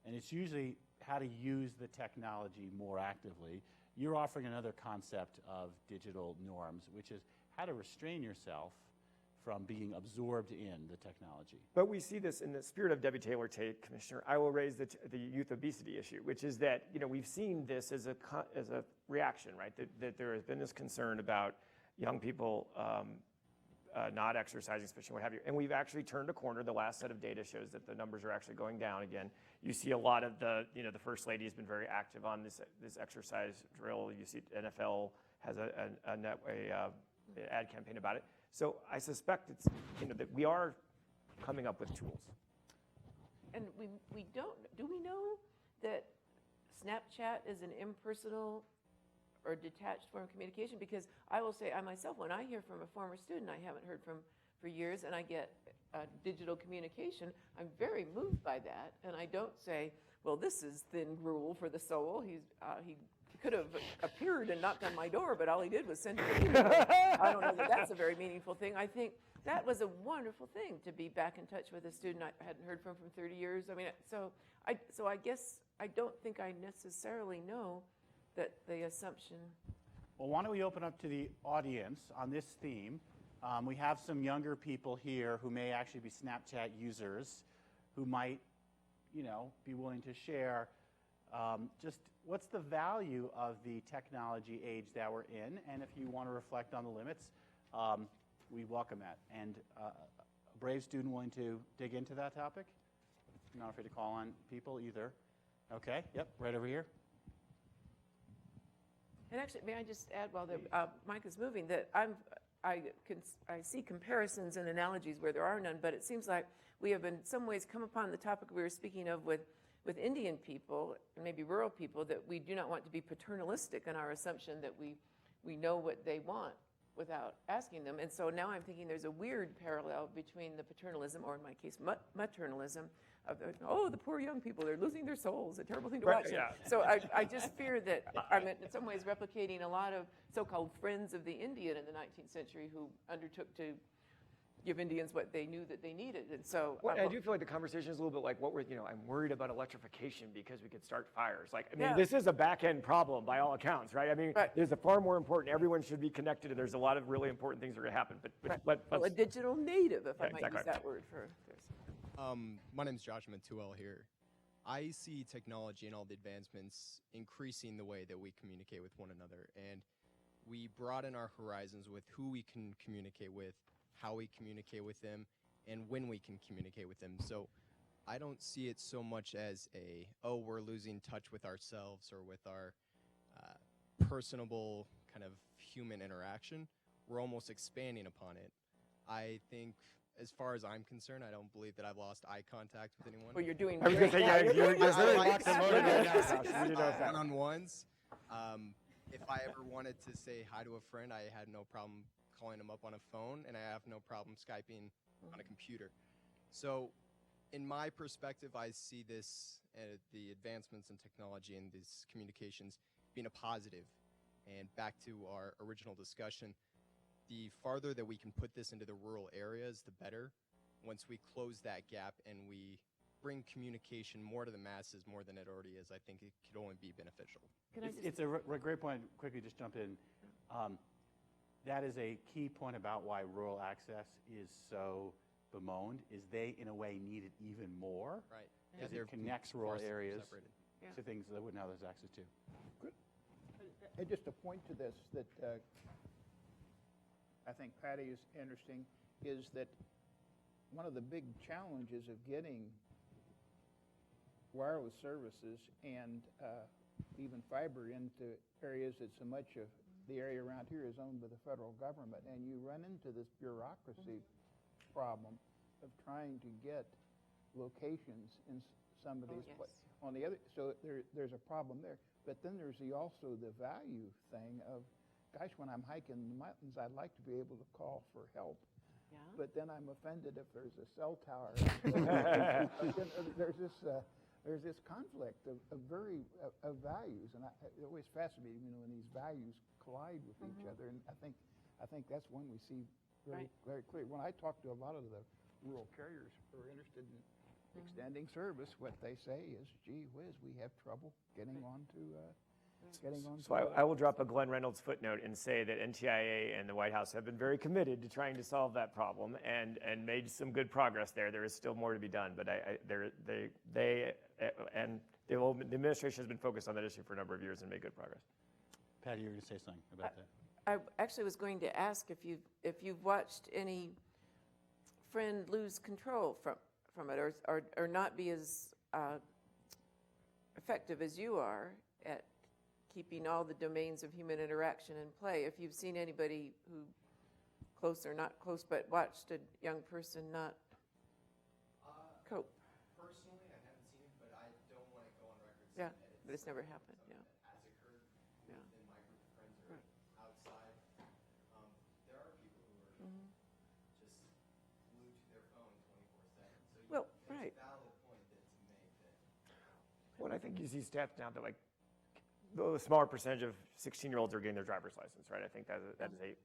and it's usually how to use the technology more actively. You're offering another concept of digital norms, which is how to restrain yourself from being absorbed in the technology. But we see this in the spirit of Debbie Taylor Tate, Commissioner. I will raise the youth obesity issue, which is that we've seen this as a reaction, right? That there has been this concern about young people not exercising, especially what have you. And we've actually turned a corner. The last set of data shows that the numbers are actually going down again. You see a lot of the First Lady has been very active on this exercise drill. You see NFL has an ad campaign about it. So I suspect it's that we are coming up with tools. And we don't, do we know that Snapchat is an impersonal or detached form of communication? Because I will say, I myself, when I hear from a former student I haven't heard from for years, and I get digital communication, I'm very moved by that. And I don't say, well, this is thin gruel for the soul. He could have appeared and knocked on my door, but all he did was send an email. I don't know that that's a very meaningful thing. I think that was a wonderful thing to be back in touch with a student I hadn't heard from 30 years. I mean, so I guess I don't think I necessarily know that the assumption. Well, why don't we open up to the audience on this theme? We have some younger people here who may actually be Snapchat users who might, be willing to share just what's the value of the technology age that we're in, and if you want to reflect on the limits, we welcome that. And a brave student willing to dig into that topic? Not afraid to call on people either. Okay, yep, right over here. And actually, may I just add while the mic is moving that I see comparisons and analogies where there are none, but it seems like we have in some ways come upon the topic we were speaking of with Indian people and maybe rural people, that we do not want to be paternalistic in our assumption that we know what they want without asking them. And so now I'm thinking there's a weird parallel between the paternalism, or in my case, maternalism, of the poor young people, they're losing their souls, a terrible thing to watch. Yeah. So I just fear that I'm in some ways replicating a lot of so-called friends of the Indian in the 19th century who undertook to give Indians what they knew that they needed. And so I do feel like the conversation is a little bit like what I'm worried about electrification because we could start fires. Yeah. This is a back-end problem by all accounts, right? Right. There's a far more important, everyone should be connected, and there's a lot of really important things that are going to happen. But well, a digital native, if I might exactly. use that word for this. My name is Josh. I'm at 2L here. I see technology and all the advancements increasing the way that we communicate with one another, and we broaden our horizons with who we can communicate with, how we communicate with them, and when we can communicate with them. So I don't see it so much as we're losing touch with ourselves or with our personable kind of human interaction. We're almost expanding upon it. I think, as far as I'm concerned, I don't believe that I've lost eye contact with anyone. Well, you're doing I was going to say, yeah, you're really locked and loaded right now, Josh. One-on-ones. If I ever wanted to say hi to a friend, I had no problem calling them up on a phone, and I have no problem Skyping on a computer. So in my perspective, I see this, the advancements in technology and these communications being a positive. And back to our original discussion, the farther that we can put this into the rural areas, the better. Once we close that gap and we bring communication more to the masses, more than it already is, I think it could only be beneficial. It's a great point. Quickly, just jump in. That is a key point about why rural access is so bemoaned, is they, in a way, need it even more. Right. Because it connects rural areas to things that they wouldn't have those access to. Good. And just a point to this that I think Patty is interesting is that one of the big challenges of getting wireless services and even fiber into areas that so much of the area around here is owned by the federal government, and you run into this bureaucracy problem of trying to get locations in some of these places. On the other, so there's a problem there. But then there's also the value thing of, gosh, when I'm hiking in the mountains, I'd like to be able to call for help. Yeah. But then I'm offended if there's a cell tower. There's this conflict of values, and it always fascinates me when these values collide with each other. And I think that's one we see very clear. When I talk to a lot of the rural carriers who are interested in extending service, what they say is, gee whiz, we have trouble getting onto. So I will drop a Glenn Reynolds footnote and say that NTIA and the White House have been very committed to trying to solve that problem and made some good progress there. There is still more to be done, but the administration has been focused on that issue for a number of years and made good progress. Patty, you were going to say something about that. I actually was going to ask if you've watched any friend lose control from it or not be as effective as you are at keeping all the domains of human interaction in play. If you've seen anybody who, close or not close, but watched a young person not cope. Personally, I haven't seen it, but I don't want to go on record. Yeah, but it's never happened. Yeah. Has occurred in my group of friends or outside. There are people who are just glued to their phone 24/7. So it's a valid point to make that. Well, I think you see stats now that the smaller percentage of 16-year-olds are getting their driver's license, right? I think that is a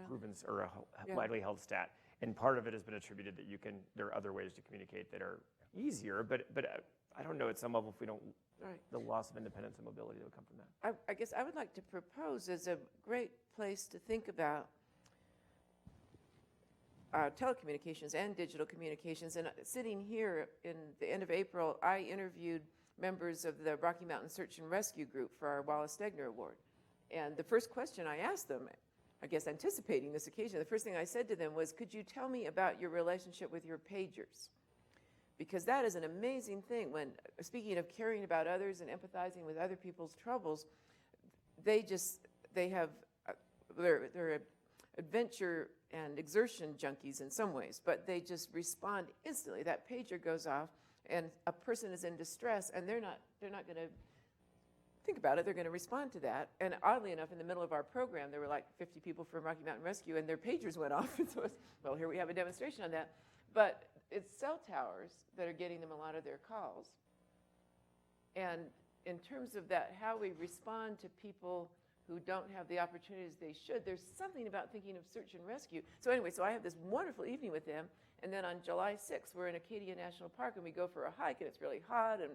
proven or a widely held stat. And part of it has been attributed that there are other ways to communicate that are easier, but I don't know at some level if we don't, the loss of independence and mobility that would come from that. I guess I would like to propose as a great place to think about telecommunications and digital communications. And sitting here in the end of April, I interviewed members of the Rocky Mountain Search and Rescue Group for our Wallace Stegner Award. And the first question I asked them, I guess anticipating this occasion, the first thing I said to them was, could you tell me about your relationship with your pagers? Because that is an amazing thing. When, speaking of caring about others and empathizing with other people's troubles, they're adventure and exertion junkies in some ways, but they just respond instantly. That pager goes off, and a person is in distress, and they're not going to think about it. They're going to respond to that. And oddly enough, in the middle of our program, there were like 50 people from Rocky Mountain Rescue, and their pagers went off. And so it's, well, here we have a demonstration on that. But it's cell towers that are getting them a lot of their calls. And in terms of that, how we respond to people who don't have the opportunities they should, there's something about thinking of search and rescue. So anyway, so I have this wonderful evening with them. And then on July 6th, we're in Acadia National Park, and we go for a hike, and it's really hot, and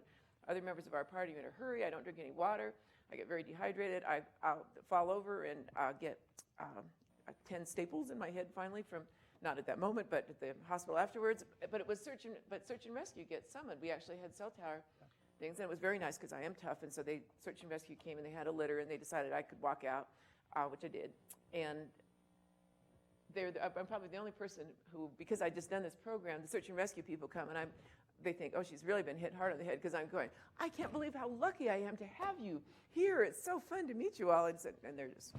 other members of our party are in a hurry. I don't drink any water. I get very dehydrated. I'll fall over, and I'll get 10 staples in my head finally from, not at that moment, but at the hospital afterwards. But it was search and rescue gets summoned. We actually had cell tower things, and it was very nice because I am tough, and so search and rescue came, and they had a litter, and they decided I could walk out, which I did. And I'm probably the only person who, because I just done this program, the search and rescue people come, and they think, oh, she's really been hit hard on the head, because I'm going, I can't believe how lucky I am to have you here. It's so fun to meet you all. And they're just,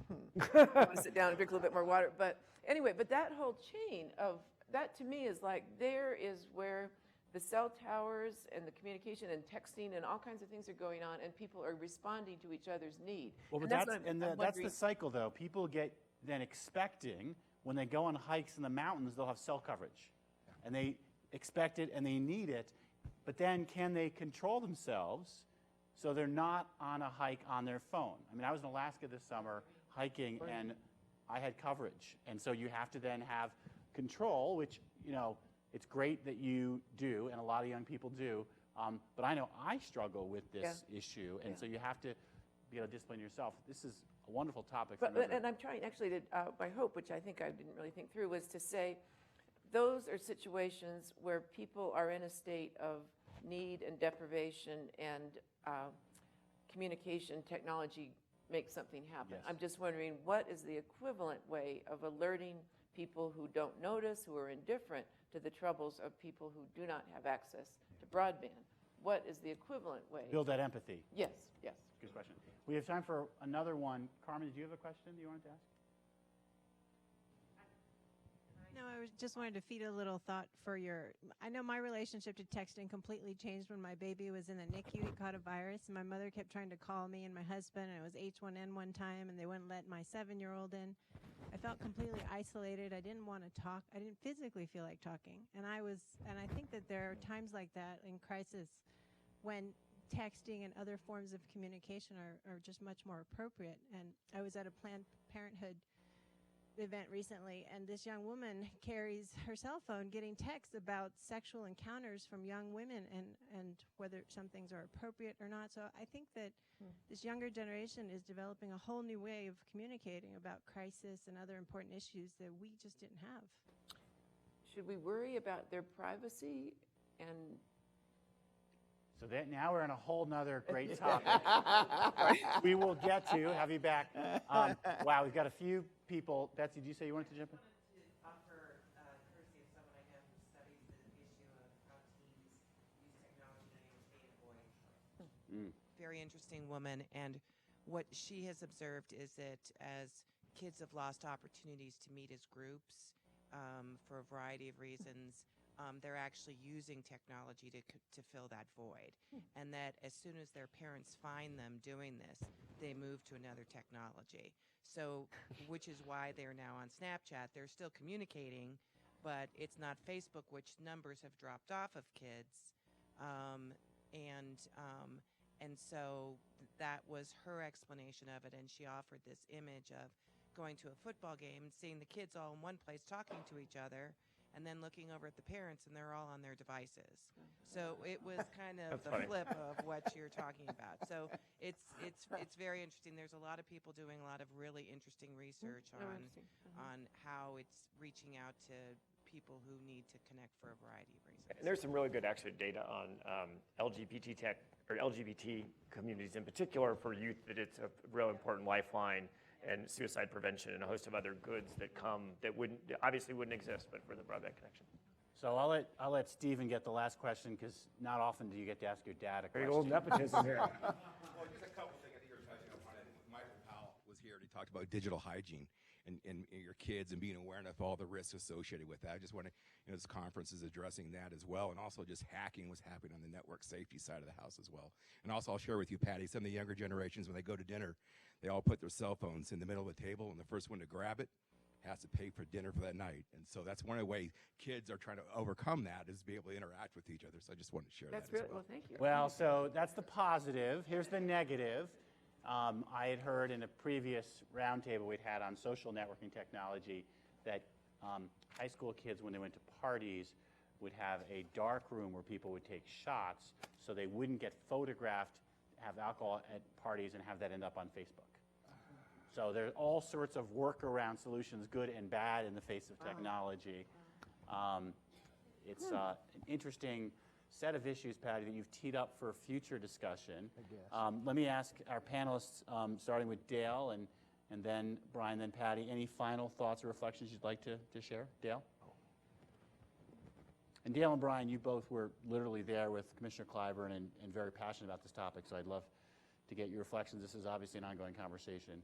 I'm going to sit down and drink a little bit more water. But anyway, but that whole chain of, that to me is like, there is where the cell towers and the communication and texting and all kinds of things are going on, and people are responding to each other's need. Well, but that's the cycle, though. People get then expecting, when they go on hikes in the mountains, they'll have cell coverage. And they expect it and they need it, but then can they control themselves so they're not on a hike on their phone? I mean, I was in Alaska this summer hiking, and I had coverage. And so you have to then have control, which, it's great that you do, and a lot of young people do, but I know I struggle with this issue, and so you have to be able to discipline yourself. This is a wonderful topic. And I'm trying, actually, my hope, which I think I didn't really think through, was to say those are situations where people are in a state of need and deprivation, and communication technology makes something happen. Yes. I'm just wondering, what is the equivalent way of alerting people who don't notice, who are indifferent to the troubles of people who do not have access to broadband? What is the equivalent way? Build that empathy. Yes. Good question. We have time for another one. Carmen, did you have a question you wanted to ask? No, I just wanted to feed a little thought for I know my relationship to texting completely changed when my baby was in the NICU. He caught a virus, and my mother kept trying to call me and my husband, and it was H1N1 time, and they wouldn't let my 7-year-old in. I felt completely isolated. I didn't want to talk. I didn't physically feel like talking. And I think that there are times like that in crisis when texting and other forms of communication are just much more appropriate. And I was at a Planned Parenthood event recently, and this young woman carries her cell phone getting texts about sexual encounters from young women and whether some things are appropriate or not. So I think that this younger generation is developing a whole new way of communicating about crisis and other important issues that we just didn't have. Should we worry about their privacy? And So that now we're on a whole nother great topic. We will get to, have you back. Wow, we've got a few people. Betsy, did you say you wanted to jump in? I wanted to offer courtesy of someone I know who studies the issue of how teens use technology to entertain boys. Very interesting woman, and what she has observed is that as kids have lost opportunities to meet as groups for a variety of reasons, they're actually using technology to fill that void. And that as soon as their parents find them doing this, they move to another technology. So, which is why they're now on Snapchat. They're still communicating, but it's not Facebook, which numbers have dropped off of kids. And so that was her explanation of it, and she offered this image of going to a football game and seeing the kids all in one place talking to each other, and then looking over at the parents, and they're all on their devices. So it was kind of the flip of what you're talking about. So it's very interesting. There's a lot of people doing a lot of really interesting research on how it's reaching out to people who need to connect for a variety of reasons. And there's some really good actually data on LGBT tech or LGBT communities in particular for youth, that it's a real important lifeline, and suicide prevention and a host of other goods that come that obviously wouldn't exist but for the broadband connection. So I'll let Stephen get the last question, because not often do you get to ask your dad a question. Very old nepotism here. Well, just a couple things I think you were touching upon it. Michael Powell was here and he talked about digital hygiene and your kids and being aware of all the risks associated with that. I just want to, this conference is addressing that as well, and also just hacking what's happening on the network safety side of the house as well. And also I'll share with you, Patty, some of the younger generations, when they go to dinner, they all put their cell phones in the middle of the table, and the first one to grab it has to pay for dinner for that night. And so that's one of the ways kids are trying to overcome that, is be able to interact with each other. So I just wanted to share that as well. Well, thank you. Well, so that's the positive. Here's the negative. I had heard in a previous roundtable we'd had on social networking technology that high school kids, when they went to parties, would have a dark room where people would take shots so they wouldn't get photographed, have alcohol at parties, and have that end up on Facebook. So there's all sorts of workaround solutions, good and bad, in the face of technology. It's an interesting set of issues, Patty, that you've teed up for future discussion. Let me ask our panelists, starting with Dale, and then Bryan, then Patty, any final thoughts or reflections you'd like to share? Dale? And Dale and Bryan, you both were literally there with Commissioner Clyburn and very passionate about this topic, so I'd love to get your reflections. This is obviously an ongoing conversation.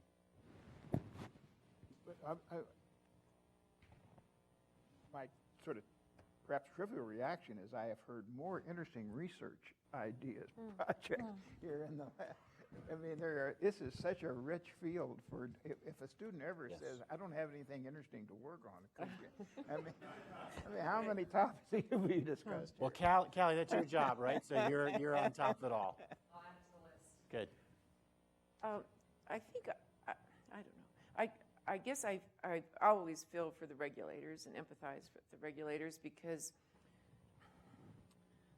My sort of perhaps trivial reaction is I have heard more interesting research ideas, projects here in the lab. I mean, this is such a rich field for, if a student ever says, I don't have anything interesting to work on, I mean, how many topics have we discussed Well, Callie, that's your job, right? So you're on top of it all. I'll add to the list. Good. I think, I don't know. I guess I always feel for the regulators and empathize with the regulators, because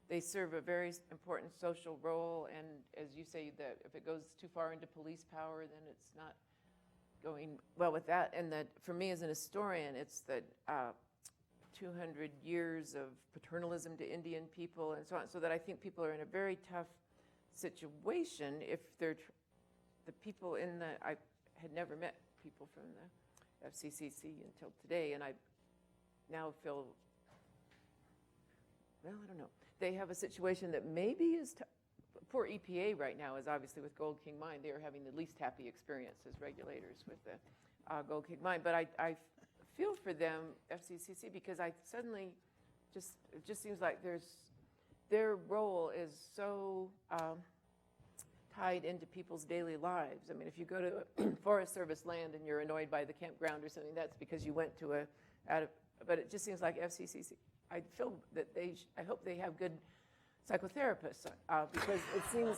they serve a very important social role, and as you say, that if it goes too far into police power, then it's not going well with that. And that for me as an historian, it's that 200 years of paternalism to Indian people and so on, so that I think people are in a very tough situation if they're the people in the, I had never met people from the FCCC until today, and I now feel, well, I don't know. They have a situation that maybe is, poor EPA right now is obviously with Gold King Mine. They are having the least happy experience as regulators with the Gold King Mine. But I feel for them, FCCC, because I suddenly it just seems like their role is so tied into people's daily lives. I mean, if you go to Forest Service land and you're annoyed by the campground or something, that's because you went to but it just seems like FCCC, I feel that I hope they have good psychotherapists, because it seems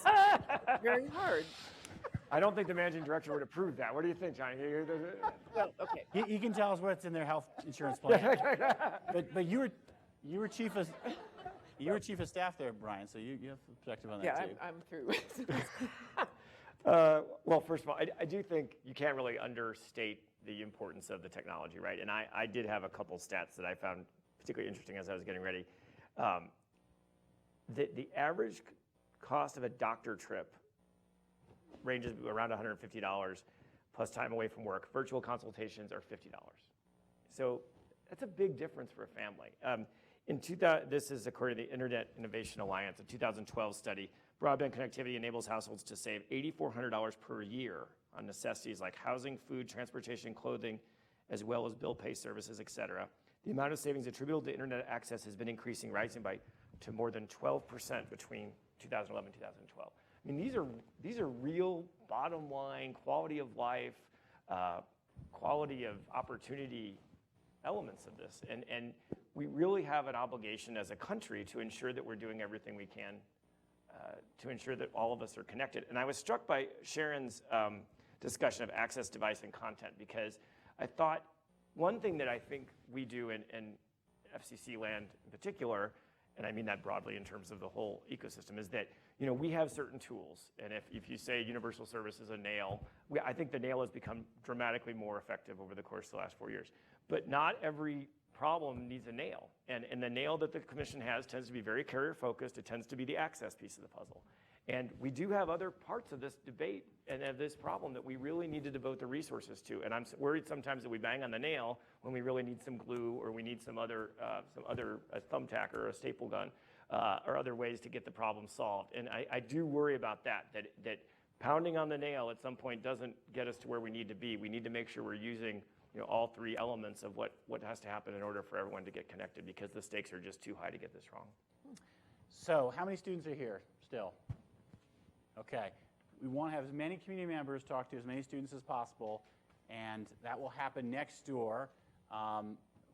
very hard I don't think the managing director would approve that. What do you think, Johnny? Well, okay. He can tell us what's in their health insurance plan. but you were chief of staff there, Bryan. So you have perspective on that Yeah, too. I'm through. Well, first of all, I do think you can't really understate the importance of the technology, right? And I did have a couple stats that I found particularly interesting as I was getting ready. The average cost of a doctor trip ranges around $150 plus time away from work. Virtual consultations are $50. So that's a big difference for a family. This is according to the Internet Innovation Alliance, a 2012 study. Broadband connectivity enables households to save $8,400 per year on necessities like housing, food, transportation, clothing, as well as bill pay services, et cetera. The amount of savings attributable to internet access has been increasing, rising to more than 12% between 2011 and 2012. I mean, these are real bottom line quality of life, quality of opportunity elements of this. And we really have an obligation as a country to ensure that we're doing everything we can to ensure that all of us are connected. And I was struck by Sharon's discussion of access, device, and content, because I thought one thing that I think we do in FCC land in particular, and I mean that broadly in terms of the whole ecosystem, is that we have certain tools. And if you say universal service is a nail, I think the nail has become dramatically more effective over the course of the last 4 years. But not every problem needs a nail. And the nail that the commission has tends to be very carrier focused. It tends to be the access piece of the puzzle. And we do have other parts of this debate and of this problem that we really need to devote the resources to. And I'm worried sometimes that we bang on the nail when we really need some glue, or we need some other thumbtack or a staple gun, or other ways to get the problem solved. And I do worry about that pounding on the nail at some point doesn't get us to where we need to be. We need to make sure we're using all three elements of what has to happen in order for everyone to get connected, because the stakes are just too high to get this wrong. So how many students are here still? Okay. We want to have as many community members talk to as many students as possible, and that will happen next door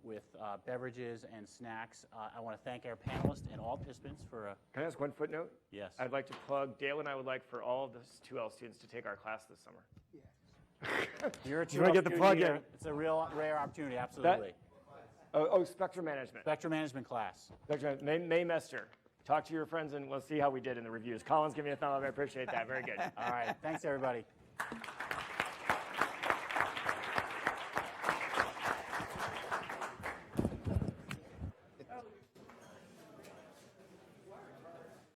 with beverages and snacks. I want to thank our panelists and all participants for Can I ask one footnote? Yes. I'd like to plug, Dale and I would like for all of the 2L students to take our class this summer. You're a You want to get the plug in? It's a real rare opportunity, absolutely. Spectrum management. Spectrum management class. May Mester. Talk to your friends and we'll see how we did in the reviews. Colin's giving me a thumb up. I appreciate that. Very good. All right. Thanks, everybody.